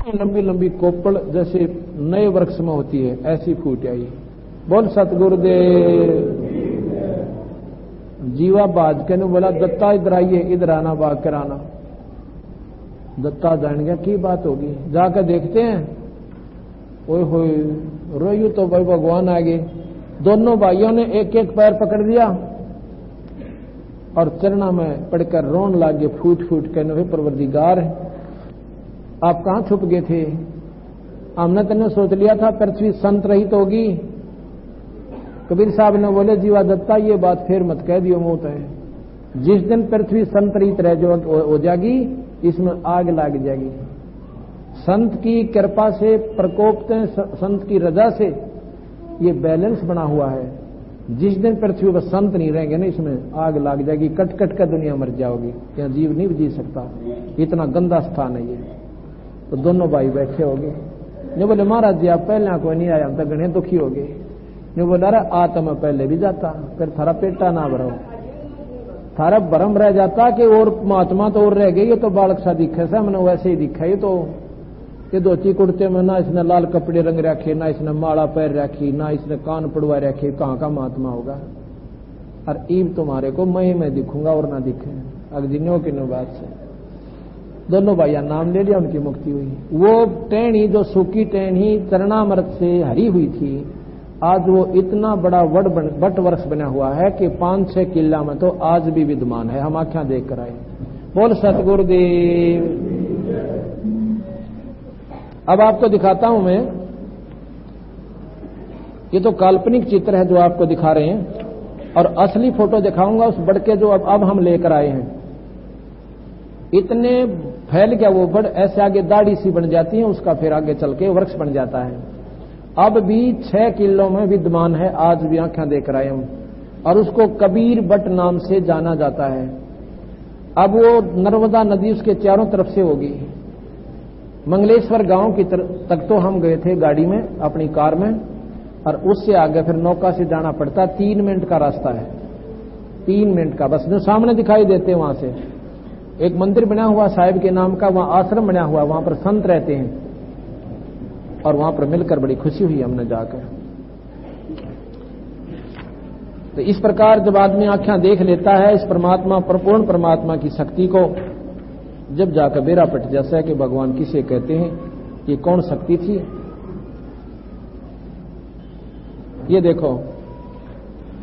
लंबी लंबी कोपड़ जैसे नए वृक्ष में होती है, ऐसी फूट आई। बोल सतगुरुदेव। जीवा बाज के ने बोला, दत्ता इधर आइए, इधर आना, बाग कराना। दत्ता जान गया की बात होगी, जाकर देखते हैं। ओए होए, रोयू तो भाई भगवान आ गए। दोनों भाइयों ने एक एक पैर पकड़ लिया और चरणा में पड़कर रोन लागे, फूट फूट कहने, वे परवरदिगार आप कहां छुप गए थे? हमने तने सोच लिया था पृथ्वी संत रहित होगी। कबीर साहब ने बोले, जीवा दत्ता ये बात फिर मत कह दियो, मौत है। जिस दिन पृथ्वी संत रहित रह जो हो जाएगी, इसमें आग लग जाएगी। संत की कृपा से, प्रकोप से, संत की रजा से ये बैलेंस बना हुआ है। जिस दिन पृथ्वी पर संत नहीं रहेंगे ना, इसमें आग लग जाएगी, कट कट कर दुनिया मर जाओगी, यहाँ जीव नहीं जी सकता, इतना गंदा स्थान है ये। तो दोनों भाई बैठे हो गए। जो बोले, महाराज जी आप पहले कोई नहीं आया, हम तो गणे दुखी हो गए। जो बोला, अरे आ तो मैं पहले भी जाता, फिर थारा पेटा ना भरो, थारा भरम रह जाता कि और महात्मा तो और रह गई, ये तो बालक सा दिखे सा, मैंने वैसे ही दिखा। ये धोती कुर्ते में ना इसने लाल कपड़े रंग रखे, ना इसने माला पैर रखी, ना इसने कान पड़वा रखे, कहाँ का महात्मा होगा। और ईब तुम्हारे को मैं दिखूंगा और ना दिखे। अगदिनों की नो बात से दोनों भाइया नाम ले लिया, उनकी मुक्ति हुई। वो टहनी जो सूखी टहनी चरणामृत से हरी हुई थी, आज वो इतना बड़ा वट वृक्ष बना हुआ है कि 5-6 किला में तो आज भी विद्यमान है। हम आंखें देख कर आए। बोल सतगुरुदेव। अब आपको दिखाता हूं मैं, ये तो काल्पनिक चित्र है जो आपको दिखा रहे हैं, और असली फोटो दिखाऊंगा उस बड़ के जो अब हम लेकर आए हैं। इतने फैल गया वो बड़, ऐसे आगे दाढ़ी सी बन जाती है उसका, फिर आगे चल के वृक्ष बन जाता है। अब भी 6 किलो में विद्यमान है, आज भी आंखें देख रहे हम, और उसको कबीर बट नाम से जाना जाता है। अब वो नर्मदा नदी उसके चारों तरफ से होगी। मंगलेश्वर गांव की तक तो हम गए थे गाड़ी में, अपनी कार में, और उससे आगे फिर नौका से जाना पड़ता। 3 मिनट का रास्ता है, 3 मिनट का बस। जो सामने दिखाई देते वहां से एक मंदिर बना हुआ साहिब के नाम का, वहां आश्रम बना हुआ, वहां पर संत रहते हैं, और वहां पर मिलकर बड़ी खुशी हुई हमने जाकर। तो इस प्रकार जब आदमी आंखें देख लेता है इस परमात्मा, पूर्ण परमात्मा की शक्ति को, जब जाकर बेरा पट जैसा है कि भगवान किसे कहते हैं, ये कौन शक्ति थी। ये देखो,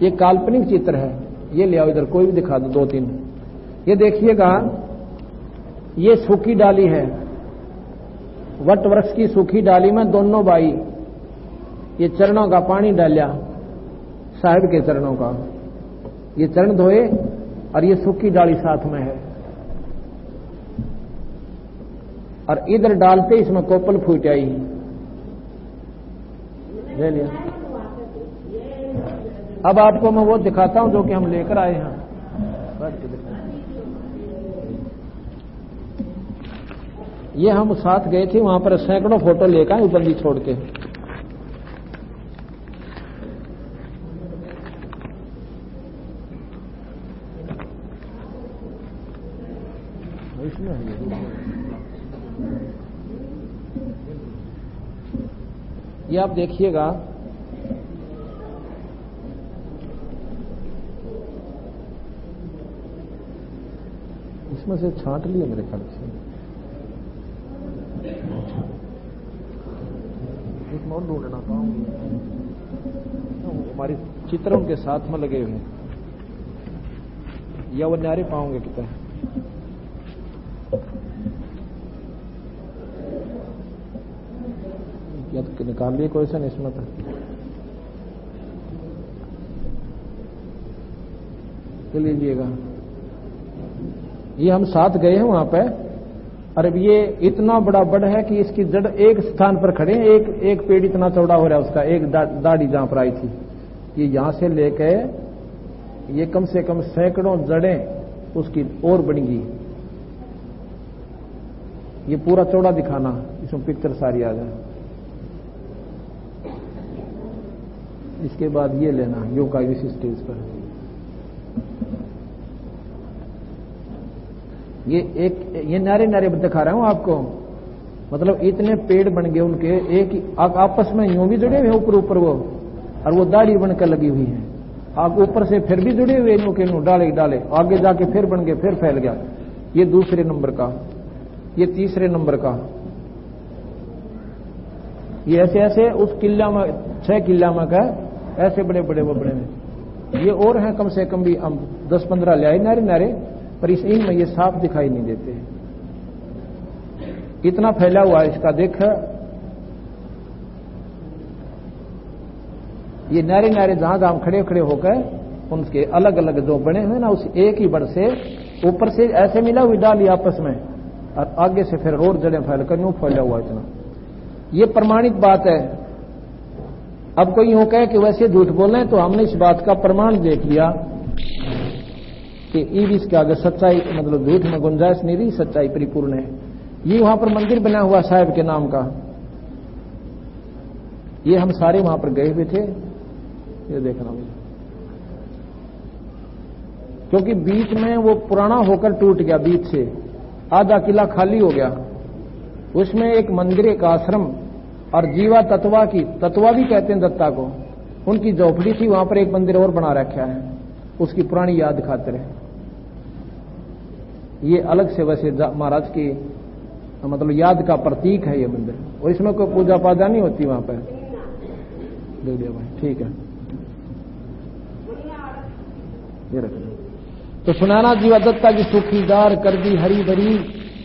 ये काल्पनिक चित्र है, ये ले आओ इधर, कोई भी दिखा दो 2-3। ये देखिएगा, ये सूखी डाली है, वट वृक्ष की सूखी डाली में दोनों भाई ये चरणों का पानी डालिया, साहिब के चरणों का, ये चरण धोए, और ये सूखी डाली साथ में है, और इधर डालते इसमें कोपल फूट आई, ले लिया। अब आपको मैं वो दिखाता हूं जो कि हम लेकर आए हैं। ये हम साथ गए थे, वहां पर सैकड़ों फोटो लेकर आए बंदी छोड़ के। ये आप देखिएगा, इसमें से छांट लिए मेरे ख्याल से। एक और ढूंढना पाऊंगी, हमारी चित्र उनके साथ में लगे हुए, या वो न्यारे पाऊंगे कितना। या तो निकाल लिए क्वेश्चन इसमें था। लीजिएगा, ये हम साथ गए हैं वहां पे, और अब ये इतना बड़ा बड़ है कि इसकी जड़ एक स्थान पर खड़े हैं। एक पेड़ इतना चौड़ा हो रहा है उसका, एक दाढ़ी जहां पर आई थी, ये यहां से लेके ये कम से कम सैकड़ों जड़ें उसकी और बढ़ेंगी। ये पूरा चौड़ा दिखाना, इसमें पिक्चर सारी आ जाए। इसके बाद ये लेना योग का इस स्टेज पर। ये नारे नारे दिखा रहा हूं आपको। मतलब इतने पेड़ बन गए उनके, एक आपस में यूं भी जुड़े हुए ऊपर ऊपर वो, और वो दाढ़ी बनकर लगी हुई है। आप ऊपर से फिर भी जुड़े हुए यूं के यूं डाले डाले, आगे जाके फिर बन गए, फिर फैल गया। ये दूसरे नंबर का, ये तीसरे नंबर का, ये ऐसे ऐसे उस किला में 6 किला में का ऐसे बड़े बड़े वो बड़े में। ये और हैं कम से कम भी हम 10-15 ले आए नारे नारे, पर इस इनमें ये साफ दिखाई नहीं देते। इतना फैला हुआ है इसका, देख ये नारे नारे जहां जहां खड़े खड़े होकर उनके अलग अलग जो बने हुए ना, उस एक ही बड़ से ऊपर से ऐसे मिला हुई डाली आपस में, और आगे से फिर और जड़ें फैल कर यूं फैला हुआ इतना। ये प्रमाणित बात है। अब कोई यूं कहे कि वैसे झूठ बोल रहे हैं, तो हमने इस बात का प्रमाण देख लिया कि ईविस के आगे सच्चाई, मतलब झूठ में गुंजाइश नहीं रही, सच्चाई परिपूर्ण है। ये वहां पर मंदिर बना हुआ साहिब के नाम का, ये हम सारे वहां पर गए हुए थे। ये देखना मुझे, क्योंकि बीच में वो पुराना होकर टूट गया, बीच से आधा किला खाली हो गया। उसमें एक मंदिर, एक आश्रम और जीवा तत्वा की, तत्वा भी कहते हैं दत्ता को, उनकी झोपड़ी थी। वहां पर एक मंदिर और बना रखा है, उसकी पुरानी याद खातिर है। ये अलग से वैसे महाराज की मतलब याद का प्रतीक है ये मंदिर, और इसमें कोई पूजा पाजा नहीं होती वहां पर। दे दिया भाई, ठीक है, ये रख लो। तो सुनाना जीवा दत्ता की सुखीदार कर दी हरी भरी,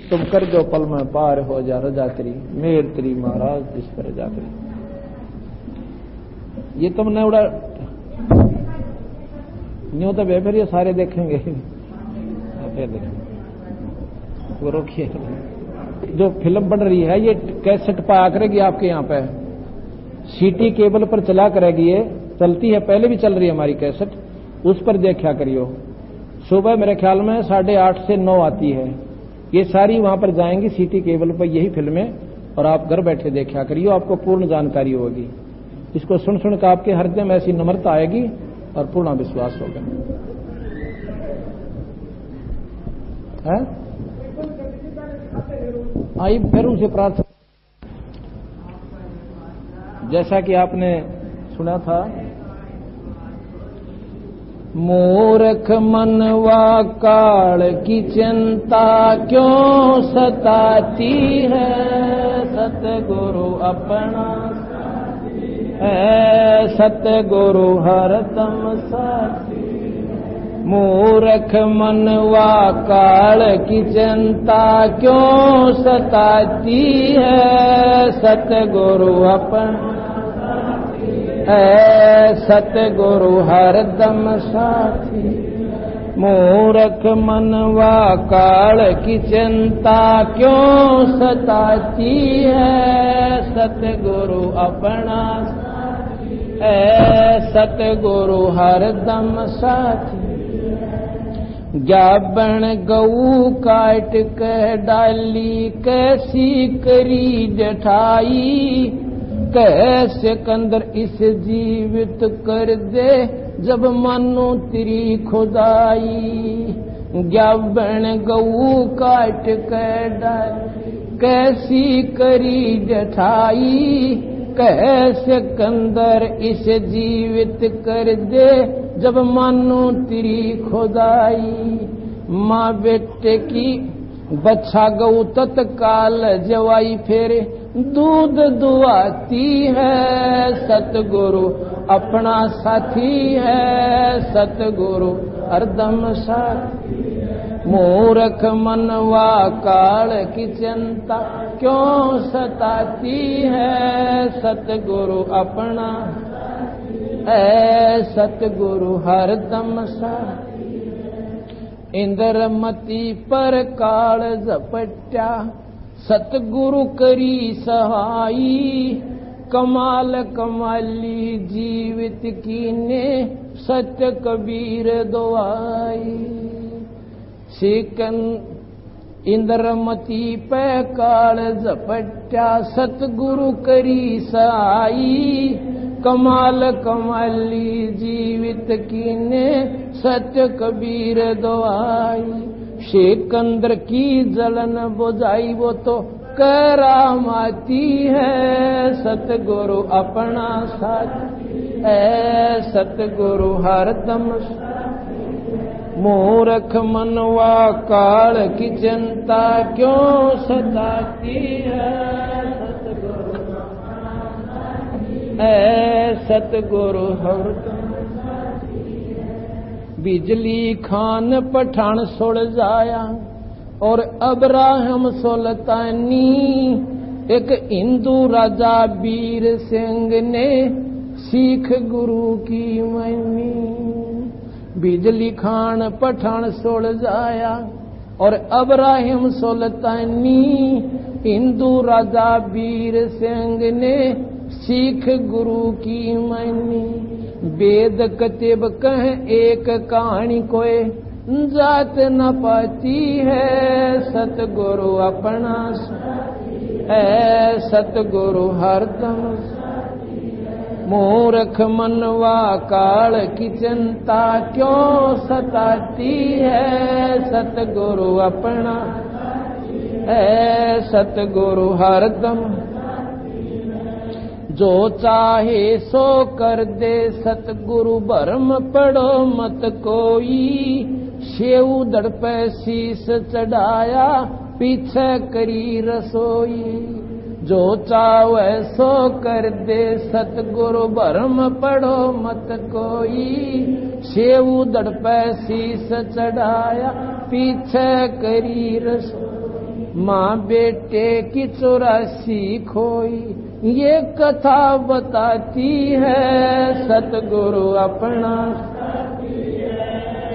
तुम कर दो पल में पार हो जा रजा तेरी, मेर तेरी महाराज जिस पर रजा तेरी। ये तुमने उड़ा न्यू तो फिर ये सारे देखेंगे, फिर देखेंगे। वो रोकिए, जो फिल्म बन रही है ये कैसेट पाया करेगी आपके यहाँ पे, सीटी केबल पर चला करेगी, ये चलती है, पहले भी चल रही है हमारी कैसेट, उस पर देखा करियो। सुबह मेरे ख्याल में 8:30 से 9 आती है, ये सारी वहां पर जाएंगी सीटी केबल पर यही फिल्में, और आप घर बैठे देखा करियो, आपको पूर्ण जानकारी होगी। इसको सुन सुन कर आपके हृदय में ऐसी नम्रता आएगी और पूर्ण विश्वास होगा। है आई फिर उसे प्रार्थना, जैसा कि आपने सुना था, मूर्ख मनवा काल की चिंता क्यों सताती है, सतगुरु अपना है, सतगुरु हरदम साथी। मूर्ख मनवा काल की चिंता क्यों सताती है, सतगुरु अपना है, सतगुरु हरदम साथी। मूर्ख मनवा काल की चिंता क्यों सताती है, सतगुरु अपना है, सतगुरु हरदम साथी। ज्ञापन गऊ काट के डाली, कैसी करी जठाई, कैसे कंदर इस जीवित कर दे, जब मानो तेरी खुदाई। ज्ञापन गऊ काट के डाली, कैसी करी जठाई, कैसे कंदर इसे जीवित कर दे, जब मानो तेरी खुदाई। माँ बेटे की बच्चा गऊ तत्काल जवाई फेरे, दूध दुआती है, सतगुरु अपना साथी है, सतगुरु हरदम साथी। मूर्ख मनवा काल की चिंता क्यों सताती है, सतगुरु अपना है, सतगुरु हरदम साथी। इंद्रमती पर काल झपट्या, सतगुरु करी सहाई। कमाल कमाली जीवित कीने, सत्य कबीर दुआई। इंद्रमती पे काल झपट्या, सतगुरु करी सहाई। कमाल कमाली जीवित कीने, सत्य कबीर दुआई। सिकंदर की जलन बुझाई, वो तो करामाती है, सतगुरु अपना साथी है, सतगुरु हरदम। मूर्ख मनवा काल की चिंता क्यों सताती है, सतगुरु हरदम। बिजली खान पठान सुल जाया और अब्राहम सुल्तानी, एक हिंदू राजा वीर सिंह ने सीख गुरु की मनी। बिजली खान पठान सुल जाया और अब्राहम सुल्तानी, हिंदू राजा वीर सिंह ने सीख गुरु की मनी। वेद कतिब कह एक कहानी कोई जात न पाती है, सतगुरु अपना है, सतगुरु हरदम। मूर्ख मनवा काल की चिंता क्यों सताती है, सतगुरु अपना है, सतगुरु हरदम। जो चाहे सो कर दे सतगुरु, भरम पड़ो मत कोई। सेऊ दड़ पे शीस चढ़ाया, पीछे करी रसोई। जो चाहे सो कर दे सतगुरु, भरम पड़ो मत कोई। सेऊ दड़ पे शीस चढ़ाया, पीछे करी रसोई। माँ बेटे की 84 खोई, ये कथा बताती है, सतगुरु अपना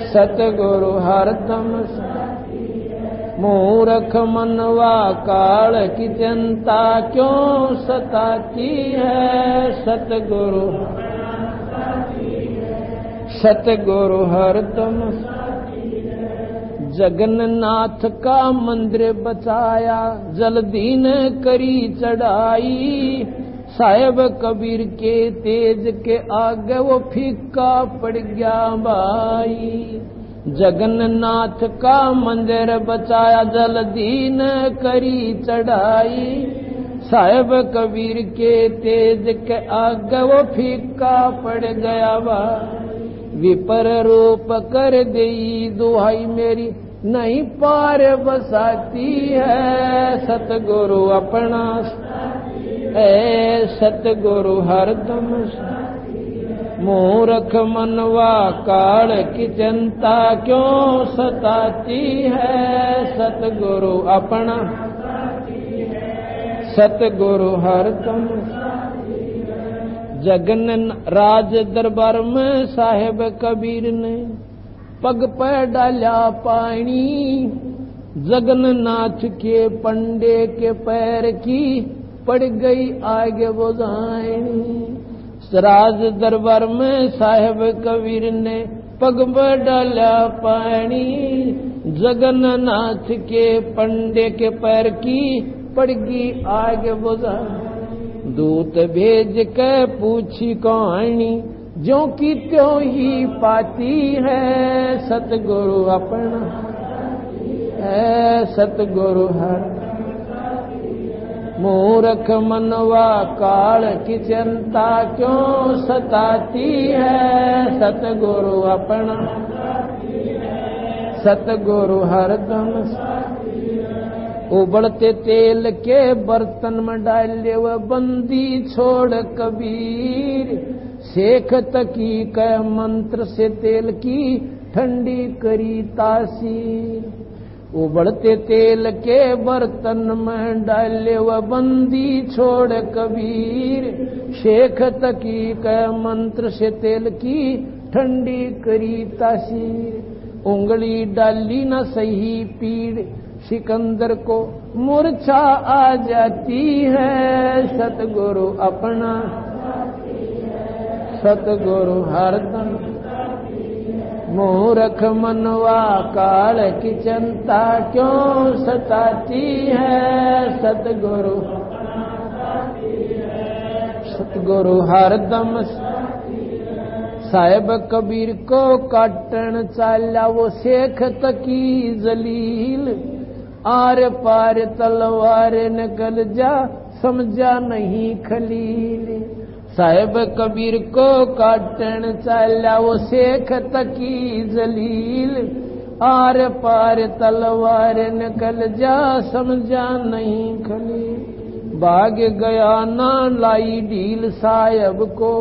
सतगुरु हरदम। मूर्ख मनवा काल की चिंता क्यों सताती है, सतगुरु सतगुरु हरदम। जगन्नाथ का मंदिर बचाया, जल्दी न करी चढ़ाई। साहेब कबीर के तेज के आगे वो फीका पड़ गया भाई। जगन्नाथ का मंदिर बचाया, जल्दी न करी चढ़ाई। साहेब कबीर के तेज के आगे वो फीका पड़ गया भाई। विपर रूप कर देई दुहाई मेरी, नहीं पार बसाती है, सतगुरु अपना है, सतगुरु हरदम। मूर्ख मनवा काल की चिंता क्यों सताती है, सतगुरु अपना सतगुरु हरदम। जगन राज दरबार में साहेब कबीर ने पग पर डाला पानी। जगन्नाथ के पंडे के पैर की पड़ गई आगे बुझानी। राज दरबार में साहेब कबीर ने पग पर डाला पानी। जगन्नाथ के पंडे के पैर की पड़ गई आगे बुझानी। दूत भेज के पूछी कहानी, जो की त्यों ही पाती है, सतगुरु अपना है, सतगुरु हर। मूर्ख मनवा काल की चिंता क्यों सताती है, सतगुरु अपना सतगुरु हरदम। उबलते तेल के बर्तन में डाले वह बंदी छोड़ कबीर। शेख तकी के मंत्र से तेल की ठंडी करी तासीर। उबलते तेल के बर्तन में डाले वह बंदी छोड़ कबीर। शेख तकी के मंत्र से तेल की ठंडी करी तासीर। उंगली डाली न सही पीड़, सिकंदर को मूर्छा आ जाती है, सतगुरु अपना सतगुरु हरदम। मूर्ख मनवा काल की चिंता क्यों सताती है, सतगुरु सतगुरु हरदम। साहेब कबीर को काटन चाला वो शेख तकी जलील। आर पार तलवार निकल जा समझा नहीं खलील। साहेब कबीर को काटन चाला वो शेख तकी जलील। आर पार तलवार निकल जा समझा नहीं खलील। भाग गया ना लाई ढील साहेब को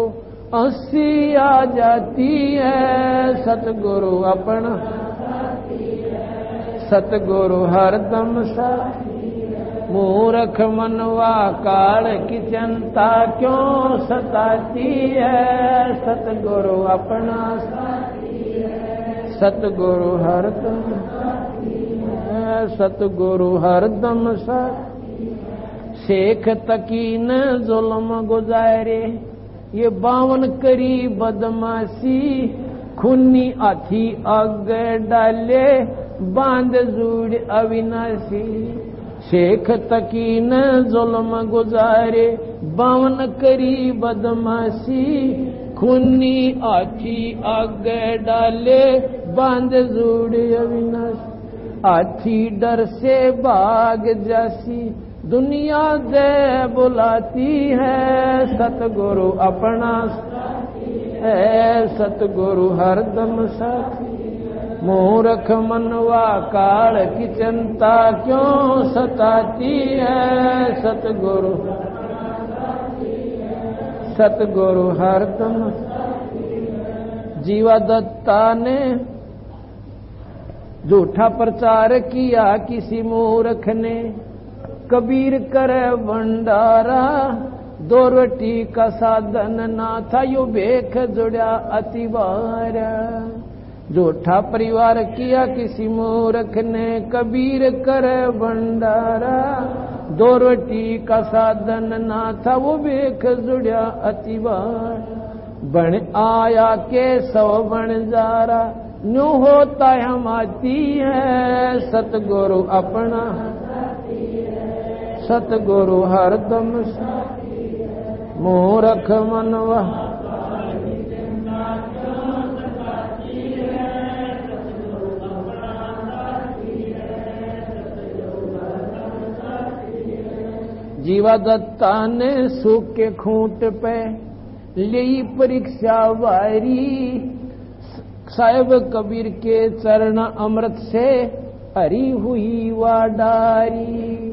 80 आ जाती है। सतगुरु अपना सतगुरु हरदम साथी। मूर्ख मनवा काल की चिंता क्यों सताती है। सतगुरु अपना सतगुरु हरदम सतगुरु हरदम साथी। शेख तकी न जुल्म गुजारे ये 52 करी बदमाशी। खूनी हाथी आगे डाले बांध जूड़ अविनाशी। शेख तकी न जुल्म गुजारे 52 करी बदमाशी। खूनी हाथी आगे डाले बांध जूड़ अविनाशी। हाथी डर से भाग जासी दुनिया दे बुलाती है। सतगुरु अपना है सतगुरु हरदम साथी। मूर्ख मनवा काल की चिंता क्यों सताती है। सतगुरु सतगुरु हरदम। जीवा दत्ता ने झूठा प्रचार किया किसी मूर्ख ने। कबीर करे भंडारा 2 रोटी का साधन ना था यो भेख जुड़ा अतिवार। झूठा परिवार किया किसी मूर्ख ने। कबीर करे भंडारा 2 रोटी का साधन ना था वो भेख जुड़ा अतिवार। बन आया के 100 बन जारा न्यू होता हम आती है। सतगुरु अपना सतगुरु हरदम मूर्ख मनवा जीवा दत्ता ने सूख के खूंट पे ली परीक्षा वारी। साहेब कबीर के चरण अमृत से हरी हुई वाडारी।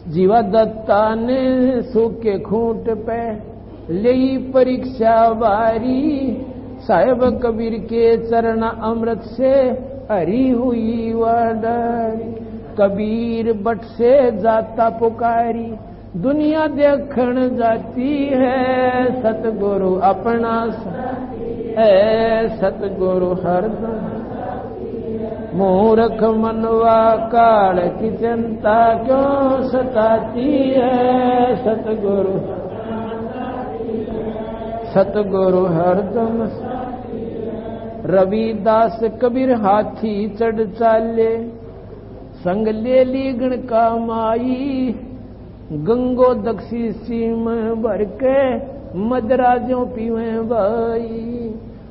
जीवा दत्ता ने सूख के खूंट पे ली परीक्षा वारी। साहेब कबीर के चरण अमृत से हरी हुई वाडारी। कबीर बट से जाता पुकारी दुनिया देखण जाती है। सतगुरु अपना है सतगुरु हरदम। मूर्ख मनवा काल की चिंता क्यों सताती है। सतगुरु सतगुरु हरदम। रविदास कबीर हाथी चढ़ चाले संग ले ली गण का माई। गंगो दक्षी सीम भर के मदराजों पीवे भाई।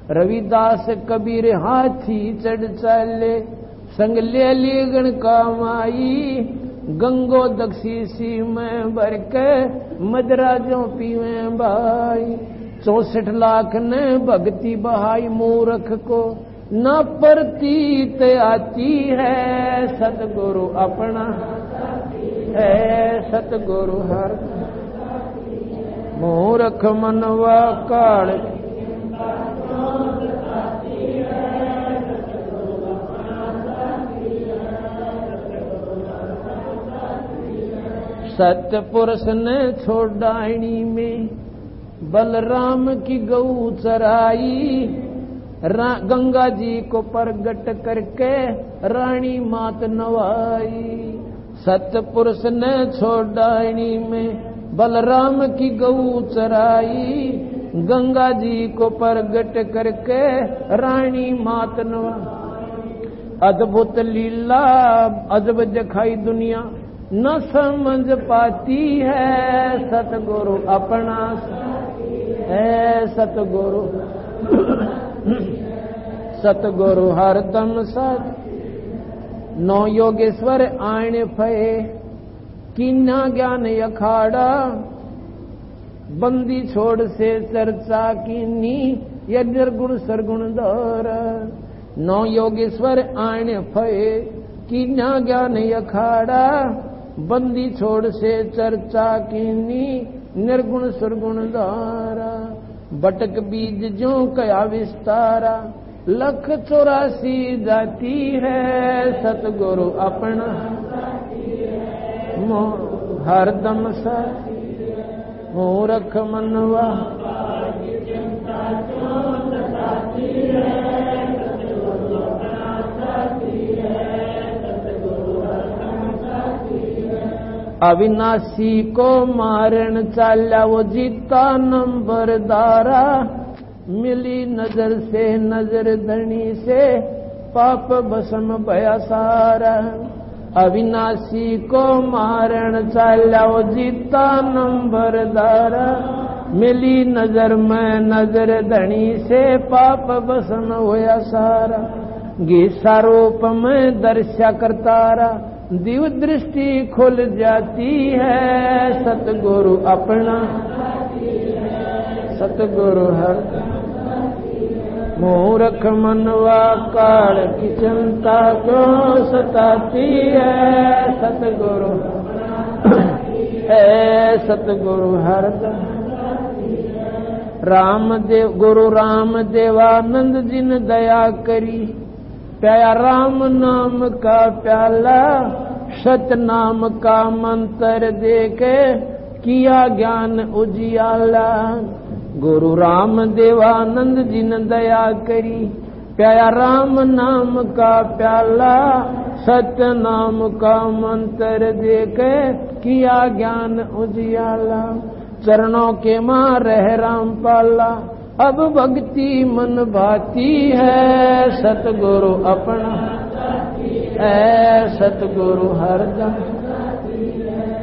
रविदास कबीर हाथी चढ़ चाले संग ले ली गण का माई। गंगो दक्षी सीम भर के मदराजों पीवे भाई। 64 लाख ने भक्ति बहाई मूर्ख को न प्रतीत आती है। सतगुरु अपना है सतगुरु हर। मूर्ख मनवा काल सत्य पुरुष ने छोड़ाणी में बलराम की गऊ चराई। गंगा जी को प्रगट करके रानी मात नवाई। सतपुरुष ने छोड़ाणी में बलराम की गऊ चराई। गंगा जी को प्रगट करके रानी मात नवाई। अद्भुत लीला अजब दिखाई दुनिया न समझ पाती है। सतगुरु अपना है सतगुरु सतगुरु हरदम साथ। नौ योगेश्वर आण फये, कीन्या ज्ञान अखाड़ा, बंदी छोड़ से चर्चा कीनी, ये निर्गुण सरगुण दौर। नौ योगेश्वर आण फये, कीन्या ज्ञान अखाड़ा, बंदी छोड़ से चर्चा कीनी, निर्गुण सुरगुण द्वारा। बटक बीज जो कया विस्तारा, 184 जाती है, सतगुरु अपना हरदम साथी है। मूर्ख मनवा अविनाशी को मारण चाल्या, वो जीता नंबरदारा। मिली नजर से नजर धनी से, पाप भस्म भया सारा। अविनाशी को मारण चाल्या, वो जीता नंबरदारा। मिली नजर में नजर धनी से, पाप भस्म होया सारा। गीसा रूप में दर्शा करतारा, दिव्य दृष्टि खुल जाती है, सतगुरु अपना सतगुरु हर। मूर्ख मनवा काल की चिंता क्यों सताती है, सतगुरु है सतगुरु हर। रामदेव गुरु राम देवानंद जिन दया करी, प्याया राम नाम का प्याला, सत नाम का मंत्र देके किया ज्ञान उजियाला। गुरु राम देवानंद जिन दया करी, प्याया राम नाम का प्याला, सत्य नाम का मंत्र देके किया ज्ञान उजियाला। चरणों के मां रह राम पाला, अब भक्ति मन भाती है, सतगुरु अपना है सतगुरु हरदम।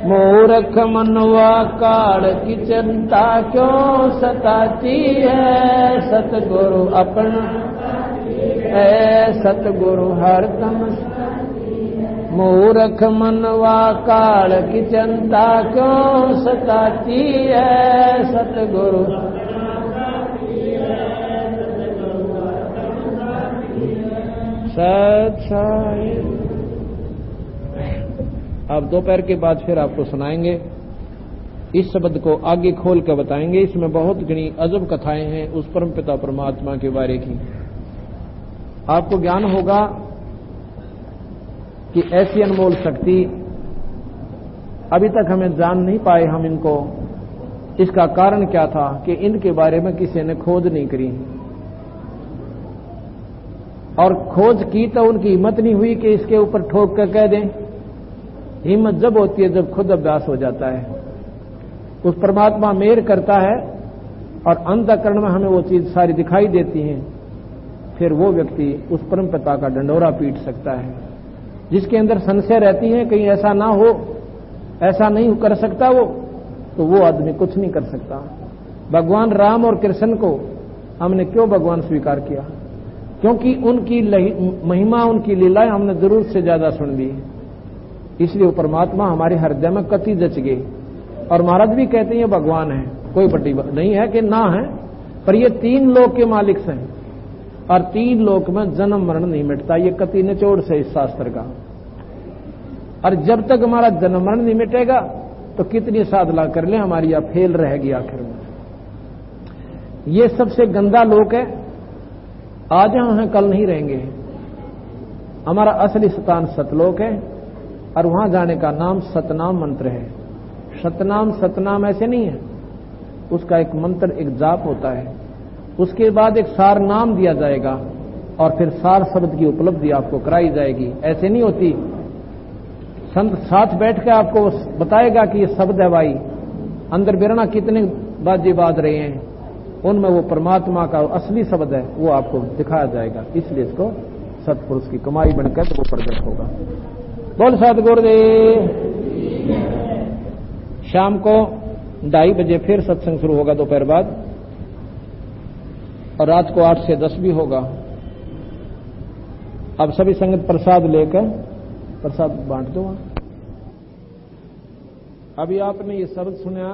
मूर्ख मनवा काल की चिंता क्यों सताती है, सतगुरु अपना है सतगुरु हरदम। मूर्ख मनवा काल की चिंता क्यों सताती है, सतगुरु। सच्चाई। अब दोपहर के बाद फिर आपको सुनाएंगे, इस शब्द को आगे खोल कर बताएंगे। इसमें बहुत घनी अजब कथाएं हैं उस परम पिता परमात्मा के बारे की। आपको ज्ञान होगा कि ऐसी अनमोल शक्ति अभी तक हमें जान नहीं पाए हम इनको। इसका कारण क्या था कि इनके बारे में किसी ने खोज नहीं करी, और खोज की तो उनकी हिम्मत नहीं हुई कि इसके ऊपर ठोक कर कह दें। हिम्मत जब होती है जब खुद अभ्यास हो जाता है। उस परमात्मा मेहर करता है और अंतःकरण में हमें वो चीज सारी दिखाई देती है, फिर वो व्यक्ति उस परम पिता का डंडोरा पीट सकता है। जिसके अंदर संशय रहती है कहीं ऐसा ना हो, ऐसा नहीं कर सकता वो, तो वो आदमी कुछ नहीं कर सकता। भगवान राम और कृष्ण को हमने क्यों भगवान स्वीकार किया? क्योंकि उनकी महिमा, उनकी लीलाएं हमने जरूर से ज्यादा सुन ली, इसलिए वो परमात्मा हमारे हृदय में कति जच गए। और महाराज भी कहते हैं ये भगवान है, कोई बड़ी बात नहीं है कि ना है, पर ये 3 लोक के मालिक हैं और 3 लोक में जन्म मरण नहीं मिटता। ये कति निचोड़ से इस शास्त्र का। और जब तक हमारा जन्म मरण नहीं मिटेगा तो कितनी साधना कर ले हमारी या फेल रहेगी आखिर में। ये सबसे गंदा लोक है, आज हम हैं कल नहीं रहेंगे। हमारा असली स्थान सतलोक है और वहां जाने का नाम सतनाम मंत्र है। सतनाम सतनाम ऐसे नहीं है, उसका एक मंत्र, एक जाप होता है। उसके बाद एक सार नाम दिया जाएगा और फिर सार शब्द की उपलब्धि आपको कराई जाएगी। ऐसे नहीं होती, संत साथ बैठ कर आपको बताएगा कि ये शब्द है भाई, अंदर बिरना कितने बाजे बाज रहे हैं, उनमें वो परमात्मा का असली शब्द है, वो आपको दिखाया जाएगा। इसलिए इसको सतपुरुष की कमाई बनकर तो वो प्रकट होगा। बोल सतगुरुदेव। शाम को 2:30 बजे फिर सत्संग शुरू होगा दोपहर बाद, और रात को 8 से 10 भी होगा। अब सभी संगत प्रसाद लेकर प्रसाद बांट दो। अभी आपने ये शब्द सुना,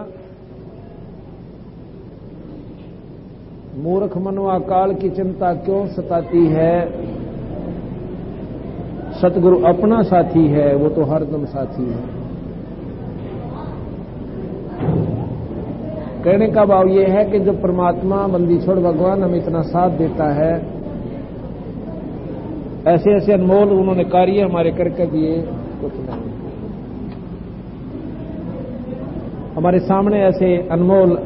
मूर्ख मनवा काल की चिंता क्यों सताती है, सतगुरु अपना साथी है, वो तो हरदम साथी है। कहने का भाव ये है कि जो परमात्मा बंदी छोड़ भगवान हमें इतना साथ देता है, ऐसे ऐसे अनमोल उन्होंने कार्य हमारे करके दिए, कुछ नहीं। हमारे सामने ऐसे अनमोल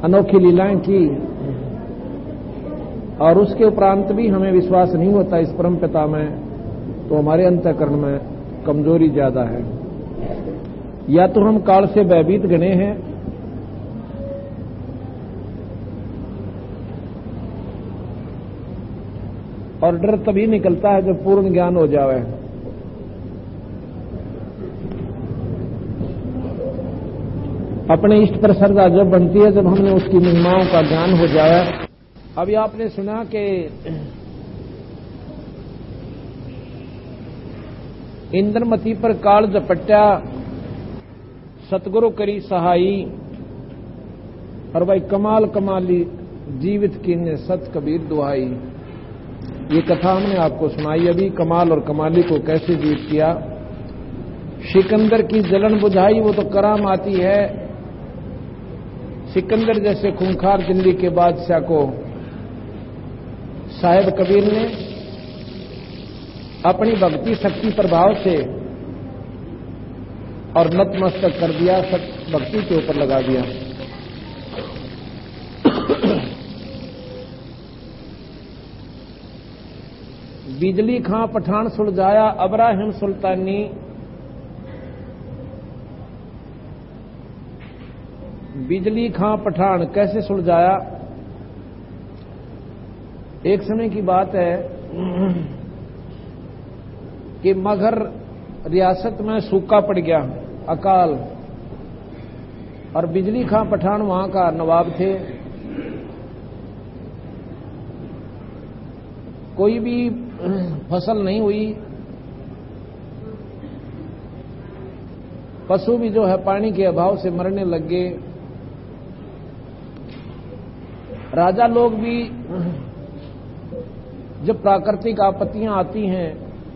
अनोखी लीलाएं की, और उसके उपरांत भी हमें विश्वास नहीं होता इस परम पिता में, तो हमारे अंतःकरण में कमजोरी ज्यादा है। या तो हम काल से भयभीत गणे हैं, और डर तभी निकलता है जब पूर्ण ज्ञान हो जावे। अपने इष्ट पर श्रद्धा जब बनती है, जब हमने उसकी महिमाओं का ज्ञान हो जाए। अभी आपने सुना कि इंद्रमती पर काल झपट्या, सतगुरु करी सहाई, और भाई कमाल कमाली जीवित कीने सत कबीर दुहाई। ये कथा हमने आपको सुनाई। अभी कमाल और कमाली को कैसे जीत किया। सिकंदर की जलन बुझाई, वो तो कराम आती है। सिकंदर जैसे खूंखार दिल्ली के बादशाह को साहिब कबीर ने अपनी भक्ति शक्ति प्रभाव से और नतमस्तक कर दिया, भक्ति के ऊपर लगा दिया। बिजली खां पठान सुलझाया अब्राहिम सुल्तानी, बिजली खां पठान कैसे सुलझाया। एक समय की बात है कि मगहर रियासत में सूखा पड़ गया, अकाल, और बिजली खां पठान वहां का नवाब थे। कोई भी फसल नहीं हुई, पशु भी जो है पानी के अभाव से मरने लग गए। राजा लोग भी जब प्राकृतिक आपत्तियां आती हैं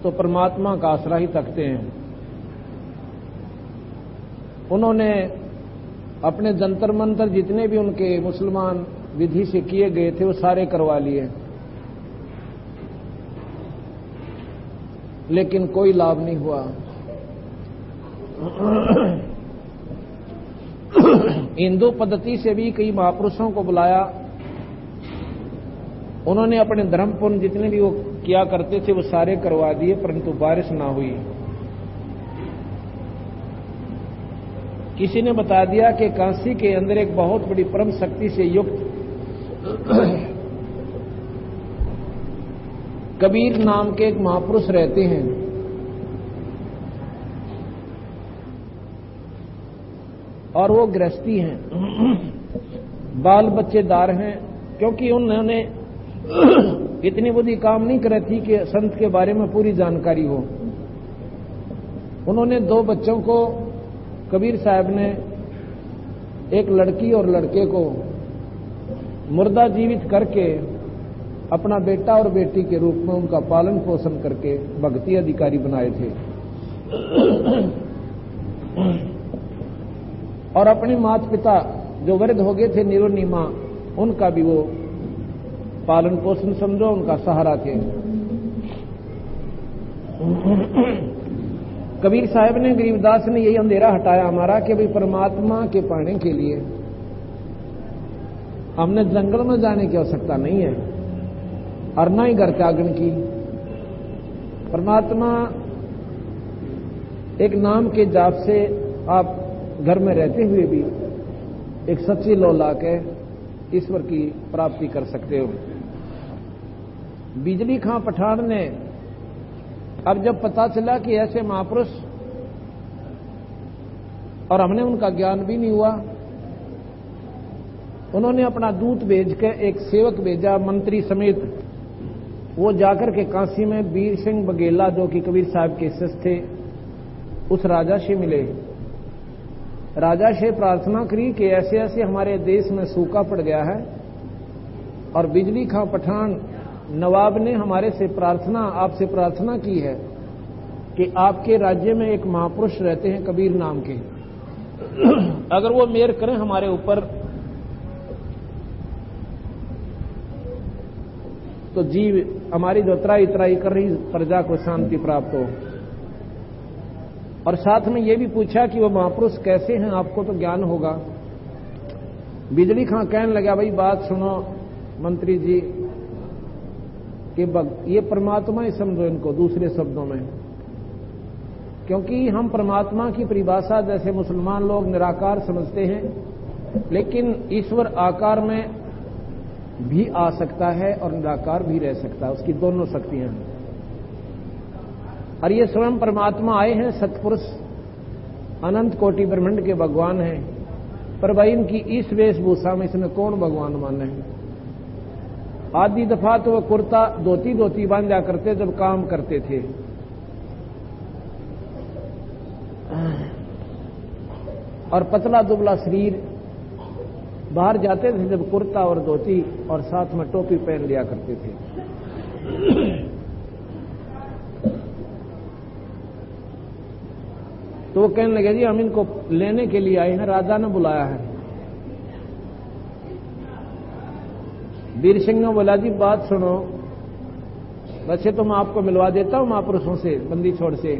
तो परमात्मा का आसरा ही तकते हैं। उन्होंने अपने जंतर मंतर जितने भी उनके मुसलमान विधि से किए गए थे वो सारे करवा लिए, लेकिन कोई लाभ नहीं हुआ। हिंदू पद्धति से भी कई महापुरुषों को बुलाया, उन्होंने अपने धर्म पुण्य जितने भी वो किया करते थे वो सारे करवा दिए, परंतु बारिश ना हुई। किसी ने बता दिया कि काशी के अंदर एक बहुत बड़ी परम शक्ति से युक्त कबीर नाम के एक महापुरुष रहते हैं। और वो गृहस्थी हैं, बाल बच्चेदार हैं, क्योंकि उन्होंने इतनी बुद्धि काम नहीं करे थी कि संत के बारे में पूरी जानकारी हो। उन्होंने 2 बच्चों को, कबीर साहब ने एक लड़की और लड़के को मुर्दा जीवित करके अपना बेटा और बेटी के रूप में उनका पालन पोषण करके भक्ति अधिकारी बनाए थे। और अपने माता पिता जो वृद्ध हो गए थे निरोनी मां, उनका भी वो पालन पोषण समझो, उनका सहारा थे। कबीर साहब ने, गरीबदास ने यही अंधेरा हटाया हमारा कि भाई परमात्मा के पाने के लिए हमने जंगल में जाने की आवश्यकता नहीं है और ना ही घर त्यागन की। परमात्मा एक नाम के जाप से आप घर में रहते हुए भी एक सच्ची लौ लाके ईश्वर की प्राप्ति कर सकते हो। बिजली खां पठान ने, अब जब पता चला कि ऐसे महापुरुष, और हमने उनका ज्ञान भी नहीं हुआ, उन्होंने अपना दूत भेज के एक सेवक भेजा मंत्री समेत वो जाकर के काशी में वीर सिंह बघेला जो कि कबीर साहब के शिष्य थे, उस राजा से मिले। राजा से प्रार्थना करी कि ऐसे ऐसे हमारे देश में सूखा पड़ गया है और बिजली खां पठान नवाब ने हमारे से आपसे प्रार्थना की है कि आपके राज्य में एक महापुरुष रहते हैं कबीर नाम के, अगर वो मेहर करें हमारे ऊपर तो जीव हमारी जो त्राई कर रही प्रजा को शांति प्राप्त हो। और साथ में ये भी पूछा कि वो महापुरुष कैसे हैं, आपको तो ज्ञान होगा। बिजली खां कहने लगा, भाई बात सुनो मंत्री जी कि ये परमात्मा ही समझो इनको दूसरे शब्दों में, क्योंकि हम परमात्मा की परिभाषा जैसे मुसलमान लोग निराकार समझते हैं, लेकिन ईश्वर आकार में भी आ सकता है और निराकार भी रह सकता है, उसकी दोनों शक्तियां हैं। और ये स्वयं परमात्मा आए हैं, सत्पुरुष अनंत कोटि ब्रह्मांड के भगवान हैं, पर भाई इनकी इस वेशभूषा में इसमें कौन भगवान माने है। आधी दफा तो वह कुर्ता धोती बांधा करते जब काम करते थे, और पतला दुबला शरीर बाहर जाते थे जब कुर्ता और धोती और साथ में टोपी पहन लिया करते थे। तो वो कहने लगे, जी हम इनको लेने के लिए आए हैं, राजा ने बुलाया है। वीर सिंह ने बोला, जी बात सुनो, वैसे तो मैं आपको मिलवा देता हूं महापुरुषों से, बंदी छोड़ से,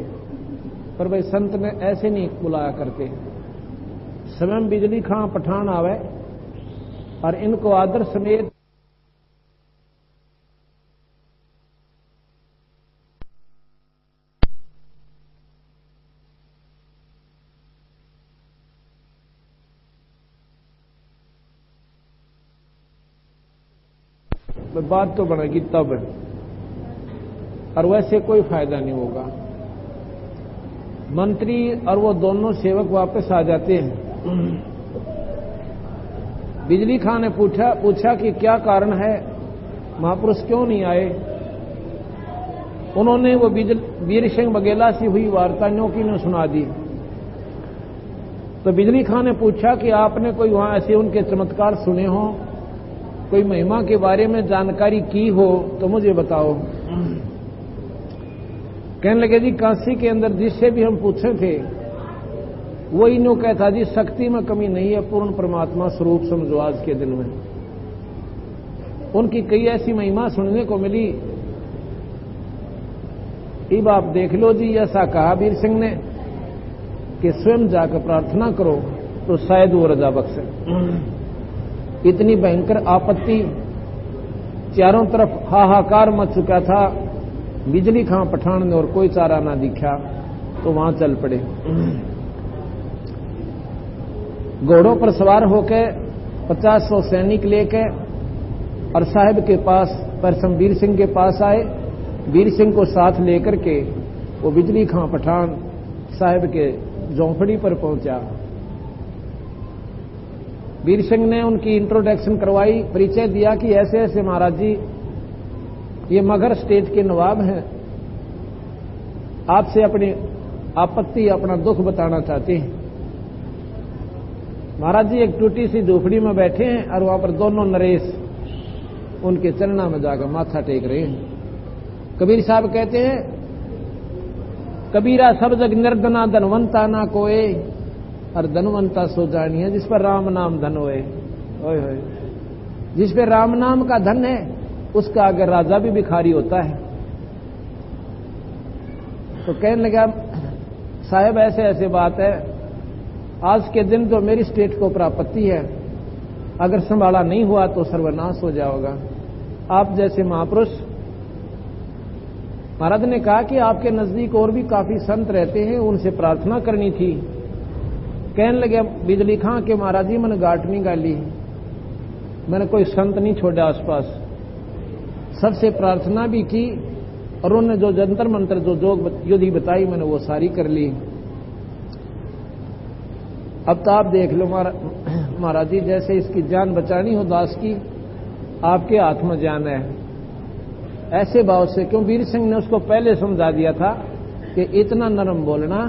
पर भाई संत ने ऐसे नहीं बुलाया करते। स्वयं बिजली खां पठान आवे और इनको आदर समेत बात तो बनेगी तब, और वैसे कोई फायदा नहीं होगा। मंत्री और वो दोनों सेवक वापस आ जाते हैं। बिजली खां ने पूछा कि क्या कारण है, महापुरुष क्यों नहीं आए। उन्होंने वो वीर सिंह बघेला से हुई वार्ता न्यों ने सुना दी। तो बिजली खां ने पूछा कि आपने कोई वहां ऐसे उनके चमत्कार सुने हो, कोई महिमा के बारे में जानकारी की हो तो मुझे बताओ। कहने लगे, जी काशी के अंदर जिससे भी हम पूछे थे वही न्यों कहता, जी शक्ति में कमी नहीं है, पूर्ण परमात्मा स्वरूप समझो आज के दिन में। उनकी कई ऐसी महिमा सुनने को मिली। अब आप देख लो जी, ऐसा कहा वीर सिंह ने कि स्वयं जाकर प्रार्थना करो तो शायद वो रजा बख्शे। इतनी भयंकर आपत्ति, चारों तरफ हाहाकार मच चुका था। बिजली खां पठान ने और कोई चारा ना दिखा तो वहां चल पड़े। घोड़ों पर सवार होकर 50-100 सैनिक लेके और साहिब के पास परसम वीर सिंह के पास आए। वीर सिंह को साथ लेकर के वो बिजली खां पठान साहिब के झोंपड़ी पर पहुंचा। वीर सिंह ने उनकी इंट्रोडक्शन करवाई, परिचय दिया कि ऐसे ऐसे महाराज जी ये मगहर स्टेट के नवाब हैं, आपसे अपनी आपत्ति अपना दुख बताना चाहते हैं। महाराज जी एक टूटी सी झोपड़ी में बैठे हैं और वहां पर दोनों नरेश उनके चरणों में जाकर माथा टेक रहे हैं। कबीर साहब कहते हैं, कबीरा सब जग निर्धना धनवंता ना कोए, और धनवंता सो जानिए जिस पर राम नाम धन होए। ओए होए, जिस पे राम नाम का धन है उसका अगर राजा भी भिखारी होता है। तो कहने लगा, साहब ऐसे ऐसे बात है, आज के दिन तो मेरी स्टेट को प्राप्ति है, अगर संभाला नहीं हुआ तो सर्वनाश हो जाएगा। आप जैसे महापुरुष, महाराज ने कहा कि आपके नजदीक और भी काफी संत रहते हैं, उनसे प्रार्थना करनी थी। कहने लगे बिजली खां के, महाराज जी मैंने गांठ नहीं गाली, मैंने कोई संत नहीं छोड़ा आसपास, सबसे प्रार्थना भी की और उन्होंने जो जंतर मंत्र जो जोग युद्धि बताई मैंने वो सारी कर ली। अब तो आप देख लो महाराज जी, जैसे इसकी जान बचानी हो दास की, आपके हाथ में जान है। ऐसे भाव से, क्यों वीर सिंह ने उसको पहले समझा दिया था कि इतना नरम बोलना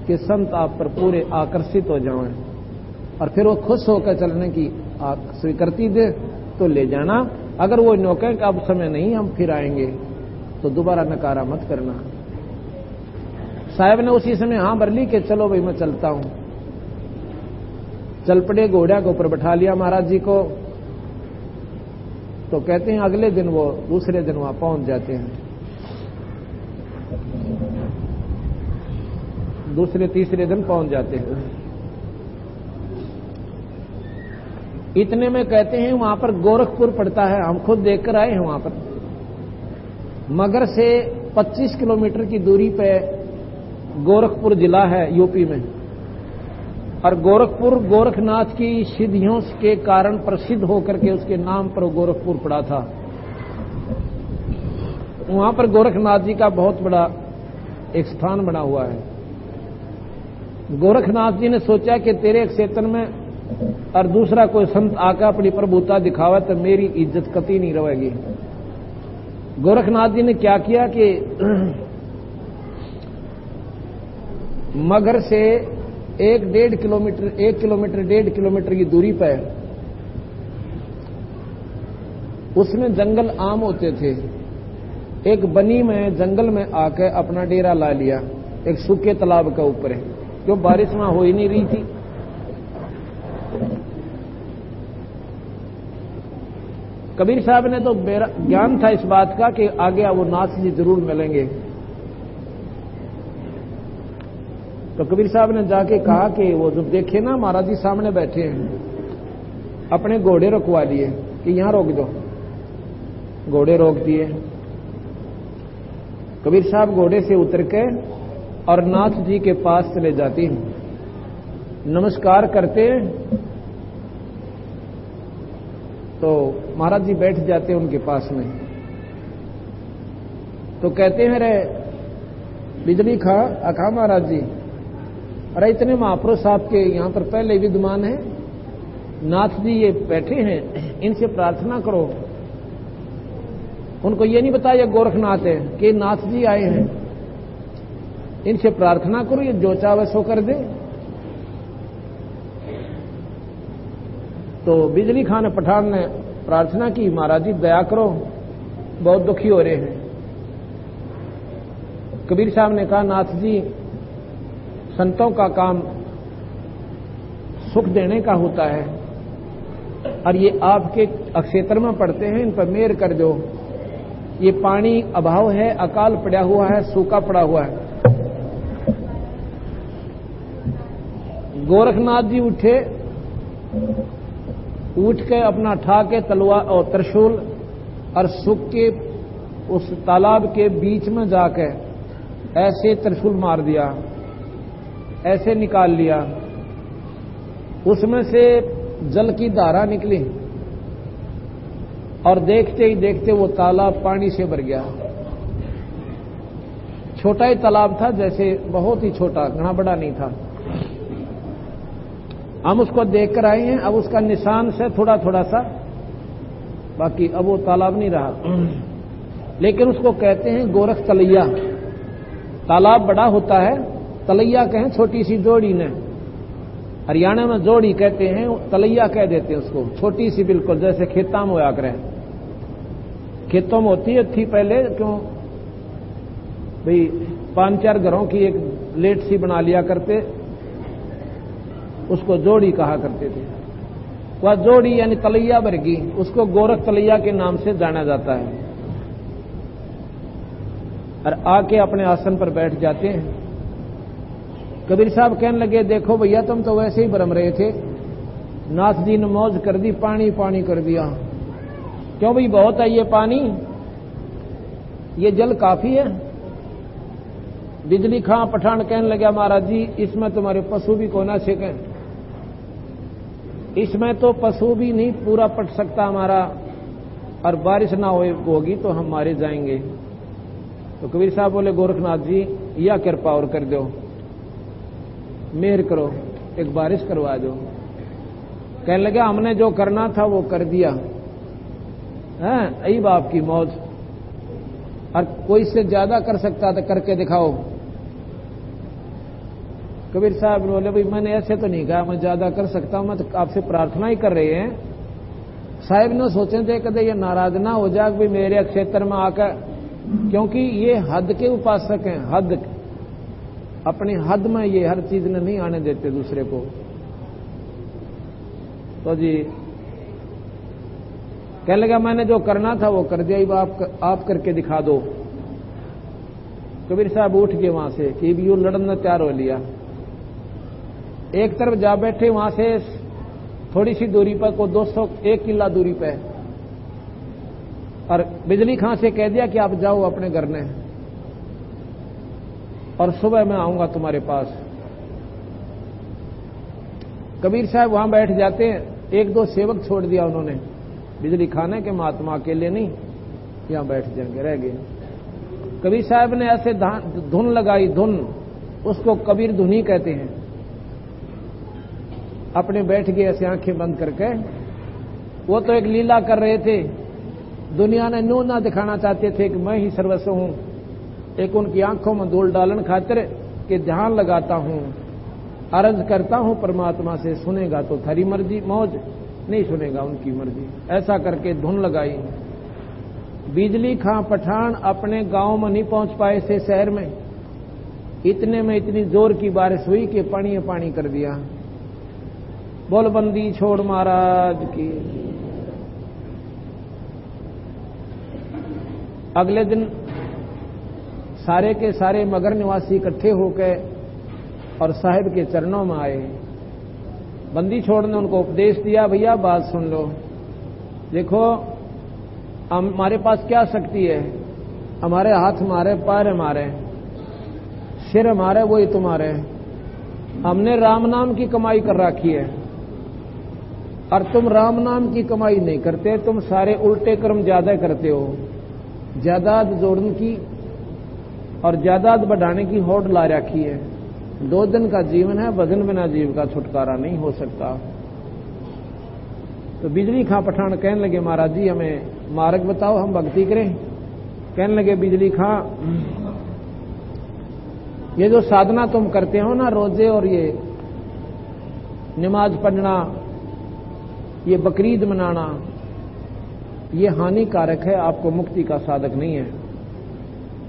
कि संत आप पर पूरे आकर्षित हो जाएं, और फिर वो खुश होकर चलने की स्वीकृति दे तो ले जाना। अगर वो नौके का अब समय नहीं, हम फिर आएंगे, तो दोबारा नकारा मत करना। साहब ने उसी समय हाँ भर ली कि चलो भाई मैं चलता हूं। चल पड़े, घोड़ा के ऊपर बैठा लिया महाराज जी को। तो कहते हैं अगले दिन वो दूसरे दिन वहां पहुंच जाते हैं, दूसरे तीसरे दिन पहुंच जाते हैं। इतने में कहते हैं वहां पर गोरखपुर पड़ता है, हम खुद देखकर आए हैं। वहां पर मगर से 25 किलोमीटर की दूरी पे गोरखपुर जिला है यूपी में, और गोरखपुर गोरखनाथ की सिद्धियों के कारण प्रसिद्ध होकर के उसके नाम पर गोरखपुर पड़ा था। वहां पर गोरखनाथ जी का बहुत बड़ा एक स्थान बना हुआ है। गोरखनाथ जी ने सोचा कि तेरे क्षेत्र में और दूसरा कोई संत आकर अपनी प्रभुता दिखावा तो मेरी इज्जत कतई नहीं रहेगी। गोरखनाथ जी ने क्या किया कि मगर से 1 किलोमीटर 1.5 किलोमीटर की दूरी पर उसमें जंगल आम होते थे। एक बनी में जंगल में आकर अपना डेरा ला लिया, एक सूखे तालाब के ऊपर है, क्यों बारिश वहां हो ही नहीं रही थी। कबीर साहब ने तो ज्ञान था इस बात का कि आगे वो नाथ जी जरूर मिलेंगे। तो कबीर साहब ने जाके कहा कि वो जब देखे ना महाराज जी सामने बैठे हैं, अपने घोड़े रुकवा लिए कि यहां रोक दो। घोड़े रोक दिए। कबीर साहब घोड़े से उतर के और नाथ जी के पास चले जाते हैं, नमस्कार करते तो महाराज जी बैठ जाते हैं उनके पास में। तो कहते हैं रे बिजली खा अखा महाराज जी, अरे इतने महापुरुष आपके यहां पर पहले विद्यमान है, नाथ जी ये बैठे हैं, इनसे प्रार्थना करो। उनको ये नहीं बताया गोरखनाथ है कि नाथ जी आए हैं, इनसे प्रार्थना करो, ये जो चाहे सो कर दे। तो बिजली खान पठान ने प्रार्थना की, महाराज जी दया करो, बहुत दुखी हो रहे हैं। कबीर साहब ने कहा नाथ जी संतों का काम सुख देने का होता है, और ये आपके क्षेत्र में पड़ते हैं, इन पर मेहर कर दो। ये पानी अभाव है, अकाल पड़ा हुआ है, सूखा पड़ा हुआ है। गोरखनाथ जी उठे, उठ के अपना ठाके तलवार और त्रिशूल और सुख के उस तालाब के बीच में जाकर ऐसे त्रिशूल मार दिया, ऐसे निकाल लिया। उसमें से जल की धारा निकली और देखते ही देखते वो तालाब पानी से भर गया। छोटा ही तालाब था, जैसे बहुत ही छोटा, घना बड़ा नहीं था। हम उसको देखकर आए हैं, अब उसका निशान से थोड़ा थोड़ा सा बाकी, अब वो तालाब नहीं रहा। लेकिन उसको कहते हैं गोरख तलैया। तालाब बड़ा होता है, तलैया कहें छोटी सी जोड़ी ने, हरियाणा में जोड़ी कहते हैं, तलैया कह देते हैं उसको, छोटी सी बिल्कुल, जैसे खेता में होया करें। खेतों में होती थी पहले, क्यों भाई 5-4 घरों की एक लेट सी बना लिया करते, उसको जोड़ी कहा करते थे। वह जोड़ी यानी तलैया बरगी, उसको गोरख तलैया के नाम से जाना जाता है। और आके अपने आसन पर बैठ जाते हैं। कबीर साहब कहने लगे देखो भैया तुम तो वैसे ही भरम रहे थे, नाथ जी ने मौज कर दी, पानी पानी कर दिया। क्यों भाई बहुत है ये पानी, ये जल काफी है। बिजली खां पठान कहने लगा महाराज जी इसमें तुम्हारे पशु भी को ना छेकें, इसमें तो पशु भी नहीं पूरा पट सकता हमारा, और बारिश ना होगी तो हम मारे जाएंगे। तो कबीर साहब बोले गोरखनाथ जी या कृपा और कर दो, मेहर करो, एक बारिश करवा दो। कहने लगा हमने जो करना था वो कर दिया है, यही बाप की मौज। और कोई से ज्यादा कर सकता तो करके दिखाओ। कबीर साहब बोले भाई मैंने ऐसे तो नहीं कहा मैं ज्यादा कर सकता हूं, मैं तो आपसे प्रार्थना ही कर रहे हैं। साहब ने सोचे थे कदे ये नाराज ना हो जाए भाई मेरे क्षेत्र में आकर, क्योंकि ये हद के उपासक हैं, हद अपनी हद में ये हर चीज ने नहीं आने देते दूसरे को। तो जी कहने लगा मैंने जो करना था वो कर दिया, आप करके दिखा दो। कबीर साहब उठ गए वहां से कि भी यूं लड़ना तैयार हो लिया। एक तरफ जा बैठे, वहां से थोड़ी सी दूरी पर को 201 किला दूरी पे, और बिजली खां से कह दिया कि आप जाओ अपने घर में और सुबह मैं आऊंगा तुम्हारे पास। कबीर साहब वहां बैठ जाते हैं, एक दो सेवक छोड़ दिया उन्होंने, बिजली खाने के महात्मा अकेले नहीं यहां बैठ जाएंगे, रह गए। कबीर साहब ने ऐसे धुन लगाई, धुन उसको कबीर धुनी कहते हैं। अपने बैठ गए ऐसे आंखें बंद करके। वो तो एक लीला कर रहे थे, दुनिया ने नो ना दिखाना चाहते थे कि मैं ही सर्वस्व हूं। एक उनकी आंखों में धूल डालन खातिर कि ध्यान लगाता हूं, अर्ज करता हूं परमात्मा से, सुनेगा तो थारी मर्जी, मौज नहीं सुनेगा उनकी मर्जी। ऐसा करके धुन लगाई। बिजली खां पठान अपने गांव में नहीं पहुंच पाए थे शहर में, इतने में इतनी जोर की बारिश हुई कि पानी पानी कर दिया। बोलबंदी छोड़ महाराज की। अगले दिन सारे के सारे मगर निवासी इकट्ठे होकर और साहिब के चरणों में आए। बंदी छोड़ ने उनको उपदेश दिया, भैया बात सुन लो, देखो हमारे पास क्या शक्ति है, हमारे हाथ हमारे, पैर हमारे, सिर हमारे, वही तुम्हारे। हमने राम नाम की कमाई कर रखी है और तुम राम नाम की कमाई नहीं करते, तुम सारे उल्टे कर्म ज्यादा करते हो। जायदाद जोड़ने की और जायदाद बढ़ाने की होड़ ला रखी है। 2 दिन का जीवन है, भजन बिना जीव का छुटकारा नहीं हो सकता। तो बिजली खां पठान कहने लगे महाराज जी हमें मार्ग बताओ, हम भक्ति करें। कहने लगे बिजली खां, ये जो साधना तुम करते हो ना, रोजे और ये नमाज पढ़ना, ये बकरीद मनाना, ये हानिकारक है, आपको मुक्ति का साधक नहीं है।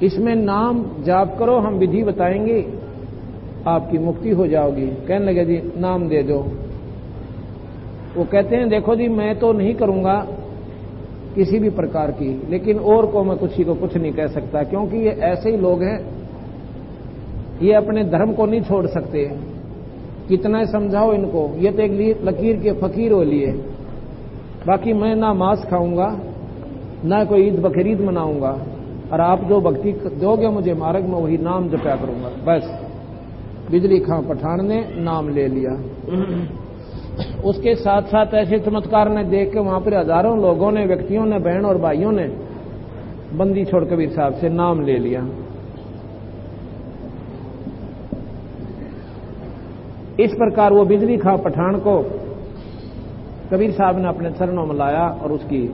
इसमें नाम जाप करो, हम विधि बताएंगे, आपकी मुक्ति हो जाओगी। कहने लगे जी नाम दे दो। वो कहते हैं देखो जी मैं तो नहीं करूंगा किसी भी प्रकार की, लेकिन और को मैं किसी को कुछ नहीं कह सकता, क्योंकि ये ऐसे ही लोग हैं, ये अपने धर्म को नहीं छोड़ सकते। कितना समझाओ इनको, ये तो एक लकीर के फकीर हो लिए। बाकी मैं ना मांस खाऊंगा, ना कोई ईद बकरीद मनाऊंगा, और आप जो भक्ति दोगे मुझे मार्ग में वही नाम जपया करूंगा। बस बिजली खां पठान ने नाम ले लिया। उसके साथ साथ ऐसे चमत्कार ने देख के वहां पर हजारों लोगों ने, व्यक्तियों ने, बहन और भाइयों ने बंदी छोड़ कबीर साहब से नाम ले लिया। इस प्रकार वो बिजली खां पठान को कबीर साहब ने अपने चरणों में लाया और उसकी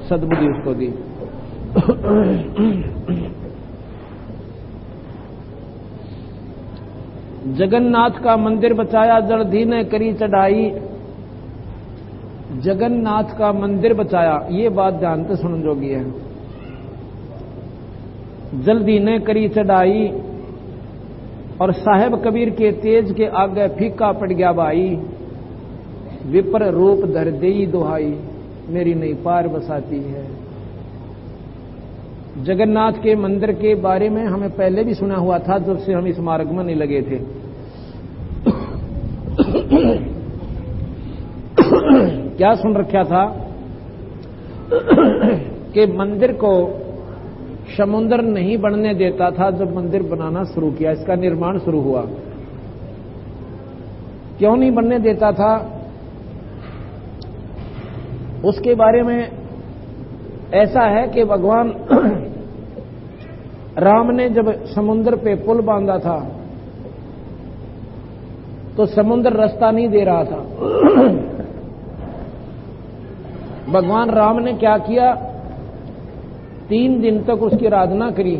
सद्बुद्धि उसको दी। जगन्नाथ का मंदिर बचाया, जलधी ने करी चढ़ाई। जगन्नाथ का मंदिर बचाया, ये बात ध्यान से सुन जोगी है। जल्दी ने करी चढ़ाई और साहेब कबीर के तेज के आगे फीका पड़ गया भाई। विपर रूप धर देई दुहाई, मेरी नहीं पार बसाती है। जगन्नाथ के मंदिर के बारे में हमें पहले भी सुना हुआ था, जब से हम इस मार्ग में नहीं लगे थे। क्या सुन रखा था कि मंदिर को समुद्र नहीं बनने देता था। जब मंदिर बनाना शुरू किया, इसका निर्माण शुरू हुआ, क्यों नहीं बनने देता था उसके बारे में ऐसा है कि भगवान राम ने जब समुद्र पे पुल बांधा था तो समुद्र रास्ता नहीं दे रहा था। भगवान राम ने क्या किया, 3 दिन तक उसकी आराधना करी,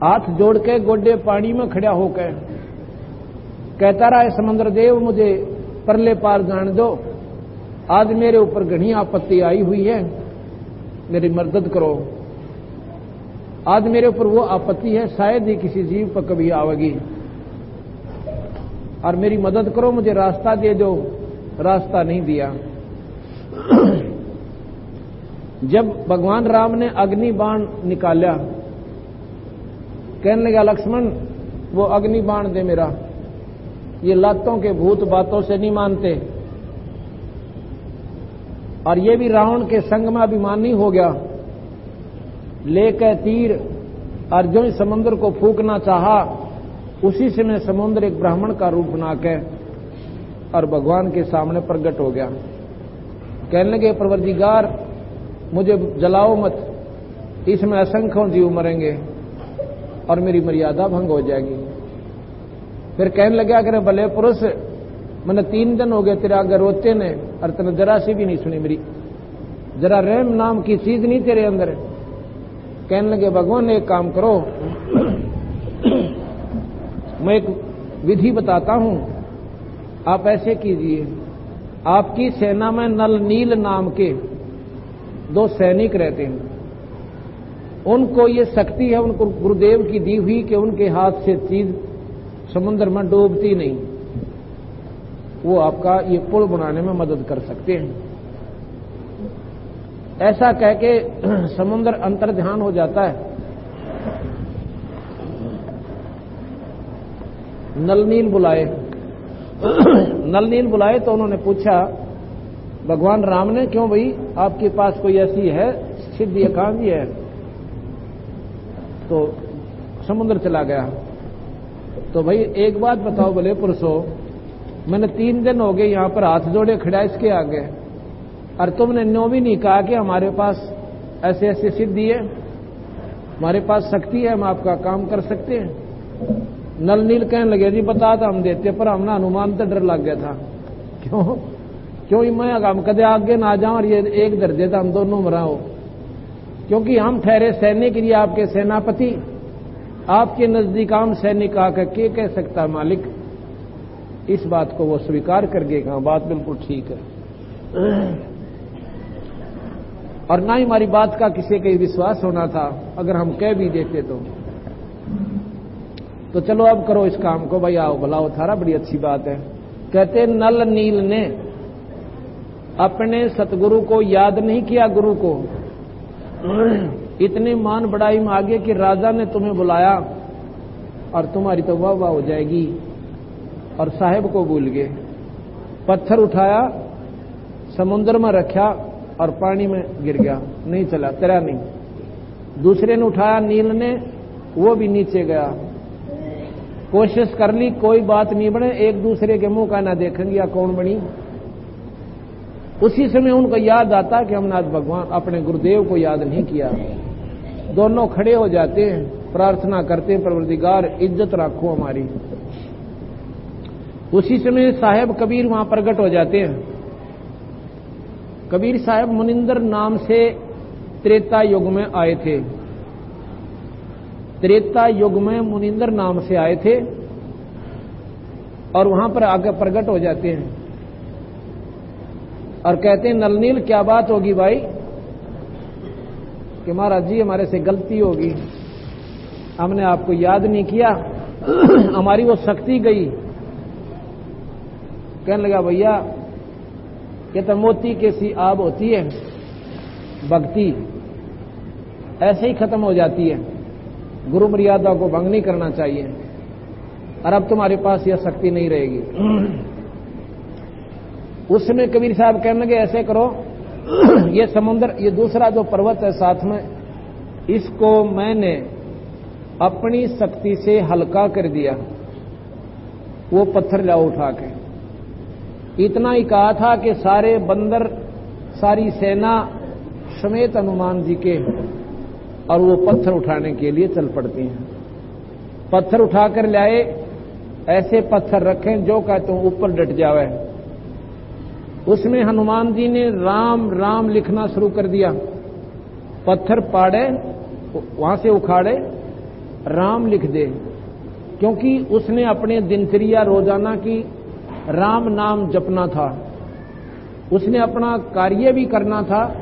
हाथ जोड़ के गोडे पानी में खड़ा होकर कहता रहा है, समुद्र देव मुझे परले पार जान दो, आज मेरे ऊपर घनी आपत्ति आई हुई है, मेरी मदद करो। आज मेरे ऊपर वो आपत्ति है, शायद ही किसी जीव पर कभी आवेगी, और मेरी मदद करो, मुझे रास्ता दे दो। रास्ता नहीं दिया। जब भगवान राम ने अग्नि बाण निकाला, कहने लगा लक्ष्मण वो अग्नि बाण दे मेरा, ये लातों के भूत बातों से नहीं मानते, और ये भी रावण के संग में अभिमानी हो गया, लेकर तीर और जो इस समुद्र को फूकना चाहा, उसी समय समुद्र एक ब्राह्मण का रूप बना के और भगवान के सामने प्रकट हो गया। कहने लगे परवरदिगार मुझे जलाओ मत, इसमें असंख्यों जीव मरेंगे और मेरी मर्यादा भंग हो जाएगी। फिर कहने लगा कि भले पुरुष, मैंने 3 दिन हो गए तेरे आगे रोते ने, और तेने जरा सी भी नहीं सुनी मेरी, जरा रहम नाम की चीज नहीं तेरे अंदर। कहने लगे भगवान एक काम करो, मैं एक विधि बताता हूं, आप ऐसे कीजिए, आपकी सेना में नल नील नाम के 2 सैनिक रहते हैं, उनको ये शक्ति है, उनको गुरुदेव की दी हुई कि उनके हाथ से चीज समुद्र में डूबती नहीं, वो आपका ये पुल बनाने में मदद कर सकते हैं। ऐसा कह के समुद्र अंतर्ध्यान हो जाता है। नलनील बुलाए, नलनील बुलाए तो उन्होंने पूछा भगवान राम ने, क्यों भाई आपके पास कोई ऐसी है सिद्धि एकांगी है? तो समुद्र चला गया। तो भाई एक बात बताओ भले पुरुषो, मैंने 3 दिन हो गए यहां पर हाथ जोड़े खड़ा इसके आगे, और तुमने नो भी नहीं कहा कि हमारे पास ऐसे ऐसे सिद्धि है, हमारे पास शक्ति है, हम आपका काम कर सकते हैं। नल नील कहने लगे जी बता था हम देते, पर हमने अनुमान तो डर लग गया था। क्यों मैं हम कदे आगे ना जाऊं और ये एक दर्जे था हम दोनों मरा हो, क्योंकि हम ठहरे सैनिक, ये आपके सेनापति, आपके नजदीक आम सैनिक आकर के कह सकता मालिक। इस बात को वो स्वीकार करके कहा बात बिल्कुल ठीक है, और ना ही हमारी बात का किसी का विश्वास होना था, अगर हम कह भी देते तो चलो अब करो इस काम को, भाई आओ भला थारा, बड़ी अच्छी बात है। कहते नल नील ने अपने सतगुरु को याद नहीं किया, गुरु को इतने मान बढ़ाई में आगे कि राजा ने तुम्हें बुलाया और तुम्हारी तो वाह वाह हो जाएगी, और साहेब को भूल गए। पत्थर उठाया, समुद्र में रखा और पानी में गिर गया, नहीं चला, तैरा नहीं। दूसरे ने उठाया नील ने, वो भी नीचे गया, कोशिश कर ली, कोई बात नहीं बने, एक दूसरे के मुंह का ना देखेंगे या कौन बनी। उसी समय उनको याद आता कि हमने आज भगवान अपने गुरुदेव को याद नहीं किया। दोनों खड़े हो जाते हैं, प्रार्थना करते हैं परवरदिगार इज्जत रखो हमारी। उसी समय साहेब कबीर वहां प्रकट हो जाते हैं। कबीर साहब मुनिंदर नाम से त्रेता युग में आए थे, त्रेता युग में मुनिंदर नाम से आए थे और वहां पर आकर प्रकट हो जाते हैं और कहते हैं नलनील क्या बात होगी भाई? कि महाराज जी हमारे से गलती होगी, हमने आपको याद नहीं किया, हमारी वो शक्ति गई। कहने लगा भैया ये तो मोती के सी आब होती है, भक्ति ऐसे ही खत्म हो जाती है, गुरु मर्यादा को भंग नहीं करना चाहिए, और अब तुम्हारे पास यह शक्ति नहीं रहेगी। उस समय कबीर साहब कहने लगे ऐसे करो, ये समुद्र, ये दूसरा जो पर्वत है साथ में, इसको मैंने अपनी शक्ति से हल्का कर दिया, वो पत्थर लाओ उठा के। इतना ही कहा था कि सारे बंदर, सारी सेना समेत हनुमान जी के, और वो पत्थर उठाने के लिए चल पड़ती हैं। पत्थर उठाकर लाए, ऐसे पत्थर रखें जो कहते हैं ऊपर डट जावे। उसमें हनुमान जी ने राम राम लिखना शुरू कर दिया पत्थर पाड़े, वहां से उखाड़े, राम लिख दे, क्योंकि उसने अपने दिनचर्या रोजाना की राम नाम जपना था, उसने अपना कार्य भी करना था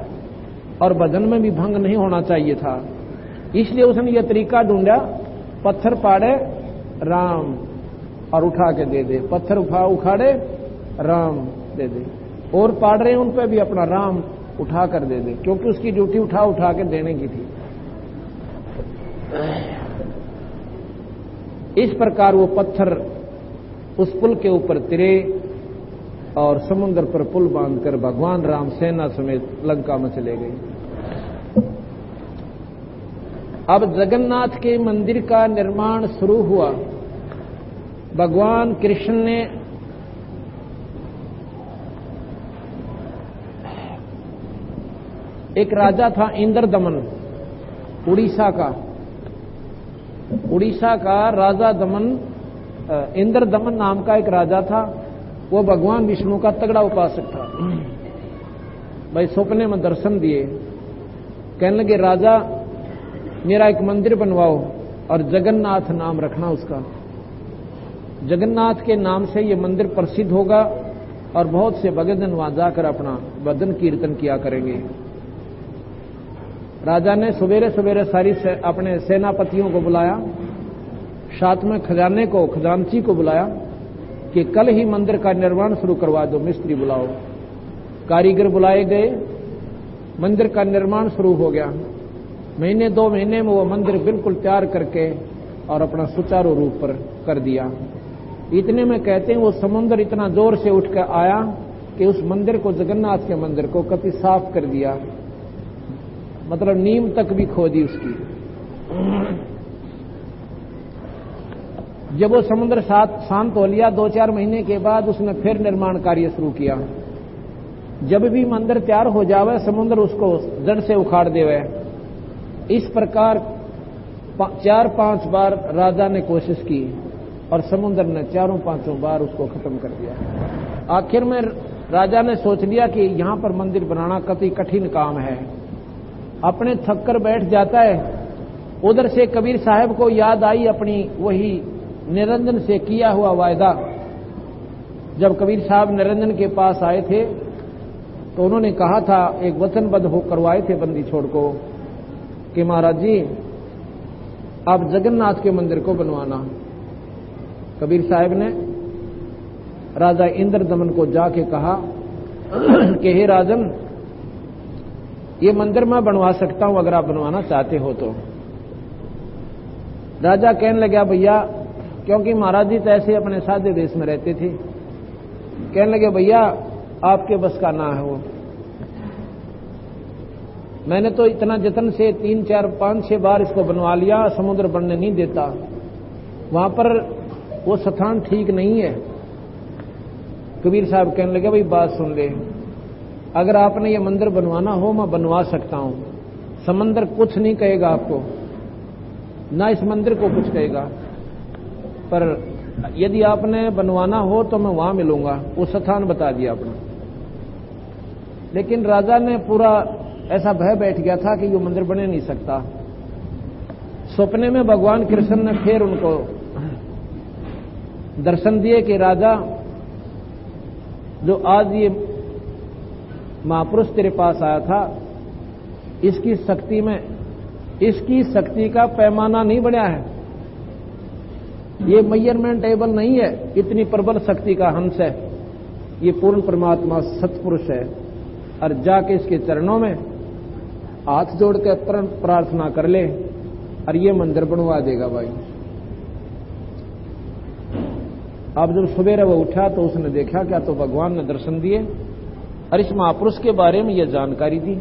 और भजन में भी भंग नहीं होना चाहिए था। इसलिए उसने यह तरीका ढूंढा, पत्थर पाड़े राम और उठा के दे दे, पत्थर उखाड़े राम दे दे, और पाड़ रहे हैं उन पे भी अपना राम उठा कर दे दे, क्योंकि उसकी ड्यूटी उठा उठा के देने की थी। इस प्रकार वो पत्थर उस पुल के ऊपर तिरे और समुद्र पर पुल बांधकर भगवान राम सेना समेत लंका में चले गए। अब जगन्नाथ के मंदिर का निर्माण शुरू हुआ। भगवान कृष्ण ने एक राजा था इंद्रदमन, उड़ीसा का राजा दमन, इंद्रदमन नाम का एक राजा था। वो भगवान विष्णु का तगड़ा उपासक था। भाई सपने में दर्शन दिए, कहने लगे राजा मेरा एक मंदिर बनवाओ और जगन्नाथ नाम रखना उसका। जगन्नाथ के नाम से ये मंदिर प्रसिद्ध होगा और बहुत से भक्तजन वहां जाकर अपना भजन कीर्तन किया करेंगे। राजा ने सवेरे सवेरे सारी अपने सेनापतियों को बुलाया, साथ में खजांची को बुलाया कि कल ही मंदिर का निर्माण शुरू करवा दो, मिस्त्री बुलाओ। कारीगर बुलाए गए, मंदिर का निर्माण शुरू हो गया। महीने 2 महीने में वो मंदिर बिल्कुल तैयार करके और अपना सुचारू रूप पर कर दिया। इतने में कहते हैं वो समुद्र इतना जोर से उठ कर आया कि उस मंदिर को, जगन्नाथ के मंदिर को कति साफ कर दिया, मतलब नींव तक भी खोदी उसकी। जब वो समुद्र शांत हो लिया 2-4 महीने के बाद उसने फिर निर्माण कार्य शुरू किया। जब भी मंदिर तैयार हो जावे समुद्र उसको जड़ से उखाड़ देवे। इस प्रकार 4-5 बार राजा ने कोशिश की और समुद्र ने 4-5 बार उसको खत्म कर दिया। आखिर में राजा ने सोच लिया कि यहां पर मंदिर बनाना कति कठिन काम है, अपने थक कर बैठ जाता है। उधर से कबीर साहब को याद आई अपनी वही निरंजन से किया हुआ वायदा। जब कबीर साहब निरंजन के पास आए थे तो उन्होंने कहा था, एक वचनबद्ध हो करवाए थे बंदी छोड़ को कि महाराज जी आप जगन्नाथ के मंदिर को बनवाना। कबीर साहब ने राजा इंद्रदमन को जाके कहा कि हे राजन, ये मंदिर मैं बनवा सकता हूं अगर आप बनवाना चाहते हो तो। राजा कहने लगा भैया, क्योंकि महाराज जी तो ऐसे अपने सादे देश में रहते थे, कहने लगे भैया आपके बस का ना है वो। मैंने तो इतना जतन से 3-4-5-6 बार इसको बनवा लिया, समुद्र बनने नहीं देता, वहां पर वो स्थान ठीक नहीं है। कबीर साहब कहने लगे भाई बात सुन ले, अगर आपने ये मंदिर बनवाना हो मैं बनवा सकता हूं, समंदर कुछ नहीं कहेगा आपको, ना इस मंदिर को कुछ कहेगा, पर यदि आपने बनवाना हो तो मैं वहां मिलूंगा। वो स्थान बता दिया अपना। लेकिन राजा ने पूरा ऐसा भय बैठ गया था कि ये मंदिर बने नहीं सकता। सपने में भगवान कृष्ण ने फिर उनको दर्शन दिए कि राजा, जो आज ये महापुरुष तेरे पास आया था, इसकी शक्ति का पैमाना नहीं बढ़ा है, ये मेजरमेंट टेबल नहीं है, इतनी प्रबल शक्ति का हंस है, ये पूर्ण परमात्मा सत्पुरुष है। और जाके इसके चरणों में हाथ जोड़ के प्रार्थना कर ले और ये मंदिर बनवा देगा भाई। अब जब सवेरे वो उठा तो उसने देखा क्या, तो भगवान ने दर्शन दिए और इस महापुरुष के बारे में यह जानकारी दी।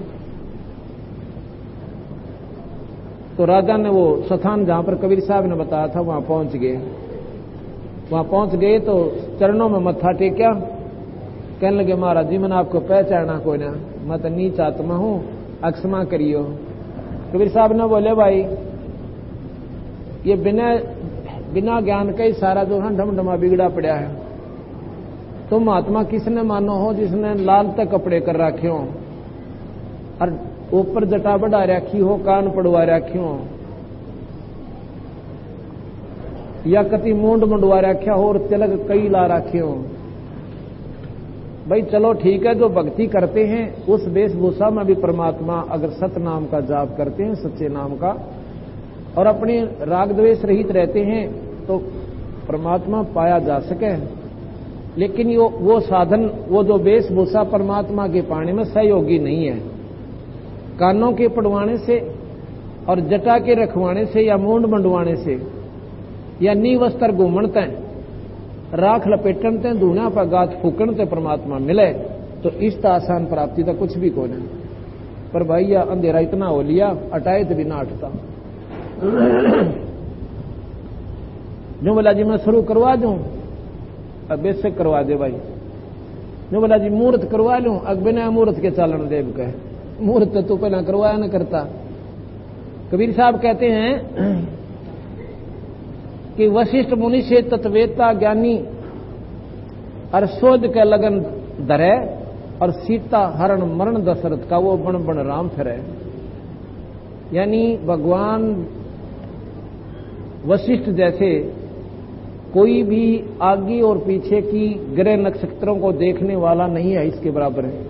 तो राजा ने वो स्थान जहां पर कबीर साहब ने बताया था वहां पहुंच गए तो चरणों में मत्था टेक्या। कहने लगे महाराज जी मैंने आपको पहचाना कोई ना, मैं तो नीच आत्मा हूं, अक्षमा करियो। कबीर साहब ने बोले भाई ये बिना ज्ञान का ही सारा जो है ढमढमा बिगड़ा पड़ा है। तुम आत्मा किसने मानो हो जिसने लाल तक कपड़े कर रखे हो और ऊपर जटा बढ़ा रखी हो, कान पड़वा रखी हो, या कति मूंड मुंडवा रखा हो और तिलक कई ला रखे हो, भाई चलो ठीक है, जो भक्ति करते हैं उस वेशभूषा में भी परमात्मा अगर सत नाम का जाप करते हैं, सच्चे नाम का, और अपने राग द्वेष रहित रहते हैं तो परमात्मा पाया जा सके। लेकिन वो साधन, वो जो वेशभूषा परमात्मा के पाने में सहयोगी नहीं है। कानों के पड़वाने से और जटा के रखवाने से या मूंड मंडवाने से या नी वस्त्र घूमणते राख लपेटन ते धूना पर गात फूकण ते परमात्मा मिले तो इस आसान प्राप्ति तो कुछ भी कोने। पर भाई या अंधेरा इतना हो लिया, अटाए तो भी ना अटता। जो बोला जी मैं शुरू करवा दूं, अब बेशक करवा दे भाई। जो बोला जी मुहूर्त करवा लूं, अब बिना मुहूर्त के चालन देव कहे, मुहूर्त तो पहला करवाया न करता। कबीर साहब कहते हैं कि वशिष्ठ मुनि से तत्वेता ज्ञानी और शोध के लगन धरे और सीता हरण मरण दशरथ का वो बण बण राम फिरे। यानी भगवान वशिष्ठ जैसे कोई भी आगे और पीछे की ग्रह नक्षत्रों को देखने वाला नहीं है, इसके बराबर है।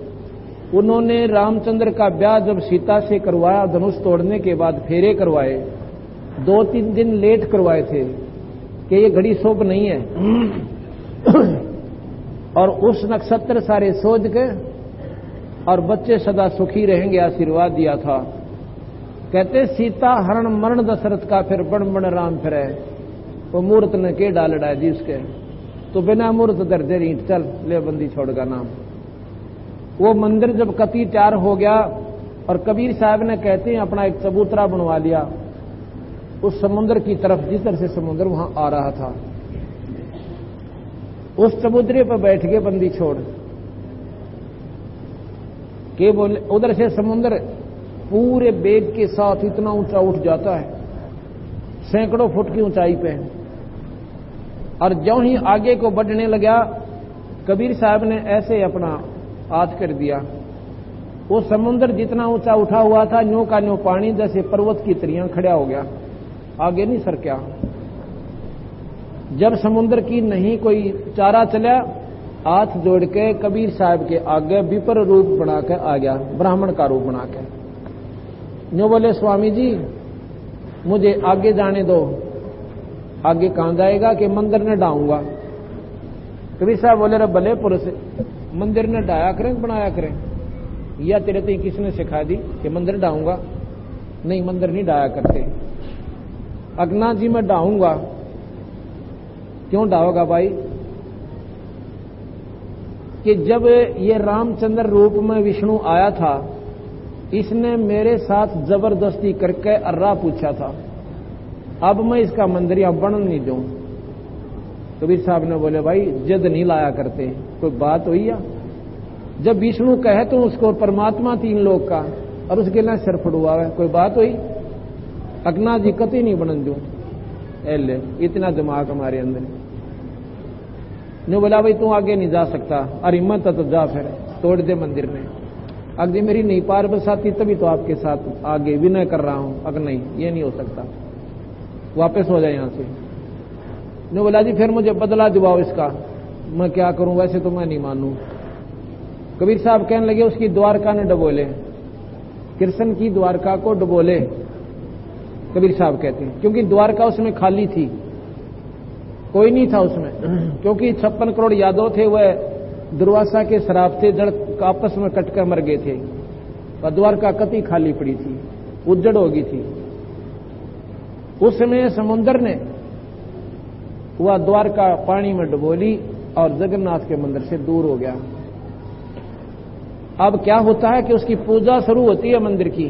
उन्होंने रामचंद्र का ब्याह जब सीता से करवाया, धनुष तोड़ने के बाद फेरे करवाए, 2-3 दिन लेट करवाए थे कि ये घड़ी शुभ नहीं है। और उस नक्षत्र सारे सोच के और बच्चे सदा सुखी रहेंगे आशीर्वाद दिया था। कहते सीता हरण मरण दशरथ का फिर बण बण राम फिरे। वो मूर्त ने के डालड़ा जी उसके, तो बिना मूर्त दर्दे रीट चल ले बंदी छोड़गा नाम। वो मंदिर जब कति तैयार हो गया और कबीर साहब ने कहते हैं अपना एक चबूतरा बनवा लिया उस समुद्र की तरफ, जिस तरह से समुद्र वहां आ रहा था, उस चबूतरे पर बैठ के बंदी छोड़ के बोले। उधर से समुद्र पूरे बेग के साथ इतना ऊंचा उठ जाता है, सैकड़ों फुट की ऊंचाई पे। और ज्यों ही आगे को बढ़ने लगा, कबीर साहब ने ऐसे अपना हाथ कर दिया, वो समुद्र जितना ऊंचा उठा हुआ था न्यों का न्यों पानी जैसे पर्वत की तरियां खड़ा हो गया, आगे नहीं सरक्या। जब समुद्र की नहीं कोई चारा चला, हाथ जोड़ के कबीर साहब के आगे विपर रूप बनाकर आ गया, ब्राह्मण का रूप बनाकर। न्यों बोले स्वामी जी मुझे आगे जाने दो। आगे कहां जाएगा कि मंदिर ने डाऊंगा। कबीर साहब बोले रे भले पुरुष, मंदिर ने डाया करें बनाया करें, या तेरे तो किसने सिखा दी कि मंदिर डाऊंगा? नहीं, मंदिर नहीं डाया करते। अगना जी मैं डाऊंगा। क्यों डाओगा भाई? कि जब ये रामचंद्र रूप में विष्णु आया था, इसने मेरे साथ जबरदस्ती करके अर्रा पूछा था, अब मैं इसका मंदिर यहां बन नहीं दूं। कबीर साहब ने बोले भाई जद नहीं लाया करते, कोई बात हुई या? जब विष्णु कहे तो उसको परमात्मा 3 लोक का और उसके लिए सिर फुड़वा है, कोई बात हुई? अगना जी कति नहीं बनन दूं। एले इतना दिमाग हमारे अंदर। ने बोला भाई तू आगे नहीं जा सकता, और हिम्मत तो जा फिर तोड़ दे मंदिर में। अगर मेरी नहीं पार बसाती तभी तो आपके साथ आगे विनय कर रहा हूं, अगर नहीं ये नहीं हो सकता, वापस हो जाए यहां से। ने बोला जी फिर मुझे बदला दिवाओ इसका, मैं क्या करूं, वैसे तो मैं नहीं मानूं। कबीर साहब कहने लगे उसकी द्वारका ने डबोले, कृष्ण की द्वारका को डबोले। कबीर साहब कहते हैं क्योंकि द्वारका उसमें खाली थी, कोई नहीं था उसमें, क्योंकि 56 करोड़ यादव थे, वह दुर्वासा के श्राप से जड़ आपस में कटकर मर गए थे। और द्वारका कति खाली पड़ी थी, उज्जड़ हो गई थी। उस समय समुद्र ने वह द्वारका पानी में डुबोली और जगन्नाथ के मंदिर से दूर हो गया। अब क्या होता है कि उसकी पूजा शुरू होती है मंदिर की।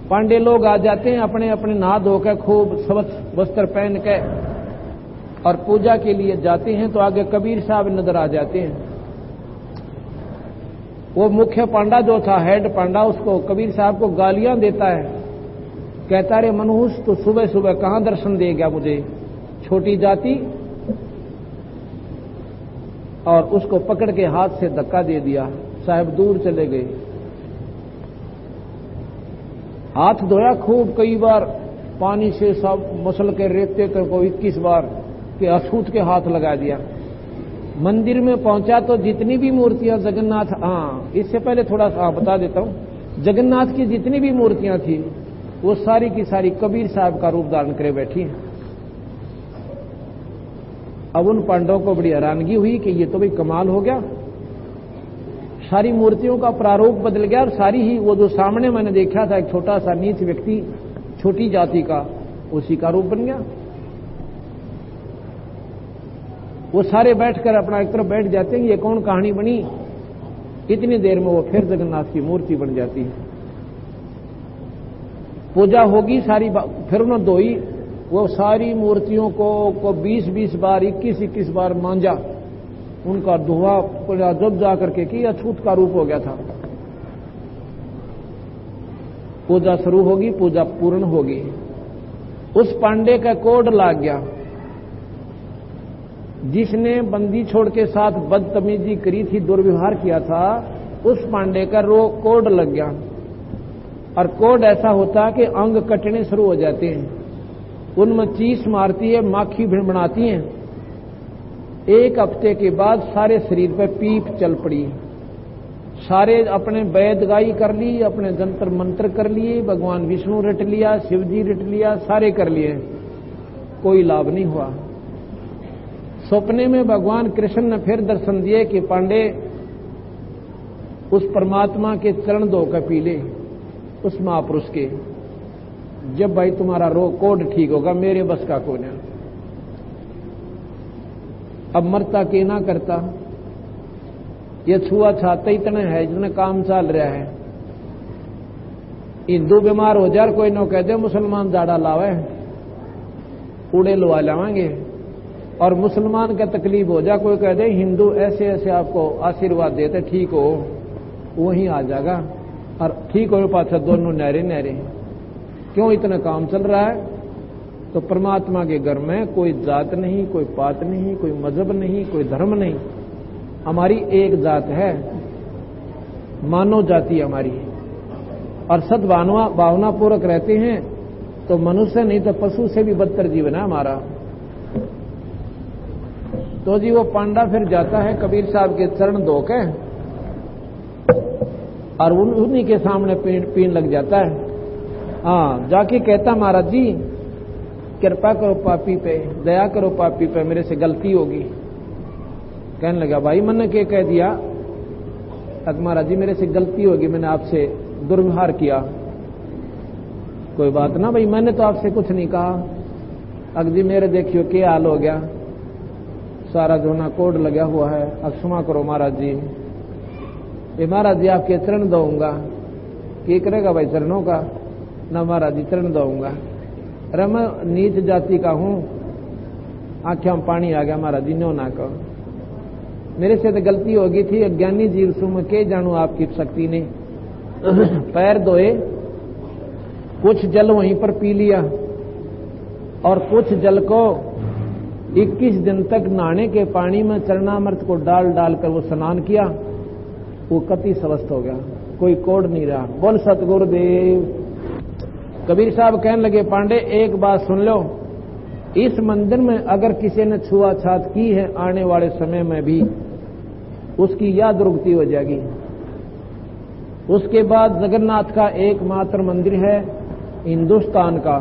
पांडे लोग आ जाते हैं अपने अपने नहा धोकर खूब स्वच्छ वस्त्र पहन के और पूजा के लिए जाते हैं, तो आगे कबीर साहब नजर आ जाते हैं। वो मुख्य पांडा जो था, हेड पांडा, उसको कबीर साहब को गालियां देता है, कहता रे मनुष्य तो सुबह सुबह कहां दर्शन देगा मुझे, छोटी जाति। और उसको पकड़ के हाथ से धक्का दे दिया, साहब दूर चले गए। हाथ धोया खूब कई बार पानी से, सब मसल के रेते को 21 बार के अछूत के हाथ लगा दिया। मंदिर में पहुंचा तो जितनी भी मूर्तियां जगन्नाथ, इससे पहले थोड़ा सा बता देता हूं, जगन्नाथ की जितनी भी मूर्तियां थी वो सारी की सारी कबीर साहब का रूप धारण करे बैठी हैं। अब उन पांडवों को बड़ी हैरानगी हुई कि ये तो भाई कमाल हो गया, सारी मूर्तियों का प्रारूप बदल गया और सारी ही वो जो सामने मैंने देखा था एक छोटा सा नीच व्यक्ति, छोटी जाति का, उसी का रूप बन गया। वो सारे बैठकर अपना एक तरफ बैठ जाते हैं, ये कौन कहानी बनी। इतनी देर में वो फिर जगन्नाथ की मूर्ति बन जाती है। पूजा होगी सारी, फिर उन्होंने धोई, वो सारी मूर्तियों को 20-20 बार, 21-21 बार मांजा, उनका धुआ जब जाकर के कि अछूत का रूप हो गया था। पूजा शुरू होगी, पूजा पूर्ण होगी। उस पांडे का कोड लाग गया, जिसने बंदी छोड़ के साथ बदतमीजी करी थी, दुर्व्यवहार किया था, उस पांडे का कोड लग गया। और कोड ऐसा होता कि अंग कटने शुरू हो जाते हैं, उनमें चीस मारती है, माखी भिड़भिड़ाती हैं। एक हफ्ते के बाद सारे शरीर पर पीप चल पड़ी, सारे अपने वैद गाई कर ली, अपने जंतर मंत्र कर लिए, भगवान विष्णु रट लिया, शिव जी रट लिया, सारे कर लिए, कोई लाभ नहीं हुआ। सपने में भगवान कृष्ण ने फिर दर्शन दिए कि पांडे उस परमात्मा के चरण धो कर पी ले, उस महापुरुष के, जब भाई तुम्हारा रोग कोड ठीक होगा, मेरे बस का कोई नहीं। अब मरता के ना करता, ये छुआ छाता इतना है जितना काम चल रहा है। हिंदू बीमार हो जाए, कोई न कह दे मुसलमान जाड़ा लावे, उड़े लुआ लावेंगे। और मुसलमान का तकलीफ हो जाए, कोई कह दे हिंदू ऐसे ऐसे आपको आशीर्वाद देते ठीक हो, वहीं आ जाएगा और ठीक हो पाछा दोनों नहरे नहरे। क्यों इतना काम चल रहा है? तो परमात्मा के घर में कोई जात नहीं, कोई पात नहीं, कोई मजहब नहीं, कोई धर्म नहीं, हमारी एक जात है, मानव जाति हमारी। और सद्भावना पूर्वक रहते हैं तो मनुष्य नहीं तो पशु से भी बदतर जीवन है हमारा। तो जी वो पांडा फिर जाता है कबीर साहब के चरण धो के और उन्हीं के सामने पीन लग जाता है। जाके कहता महाराज जी कृपा करो पापी पे, दया करो पापी पे, मेरे से गलती होगी। कहने लगा भाई मैंने क्या कह दिया? महाराज जी मेरे से गलती होगी, मैंने आपसे दुर्व्यवहार किया। कोई बात ना भाई, मैंने तो आपसे कुछ नहीं कहा। जी मेरे देखियो क्या हाल हो गया, सारा जोना कोड लगा हुआ है, अब क्षमा करो महाराज जी। ये महाराज जी आपके चरण दूंगा। क्या करेगा भाई चरणों का? ना महाराज जी चरण दूंगा। अरे मैं नीच जाति का हूं, आंखों में पानी आ गया महाराज जी, नो ना कहो, मेरे से तो गलती हो गई थी। अज्ञानी जीव सुम के जानू आपकी शक्ति ने। पैर धोए, कुछ जल वहीं पर पी लिया और कुछ जल को 21 दिन तक नहाने के पानी में चरणामृत को डाल डालकर वो स्नान किया। वो कति स्वस्थ हो गया, कोई कोड नहीं रहा। बोल सतगुरुदेव। कबीर साहब कहने लगे पांडे एक बात सुन लो, इस मंदिर में अगर किसी ने छुआछात की है आने वाले समय में भी उसकी यह दुर्गति हो जाएगी। उसके बाद जगन्नाथ का एकमात्र मंदिर है हिंदुस्तान का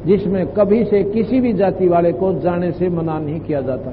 जिसमें कभी से किसी भी जाति वाले को जाने से मना नहीं किया जाता।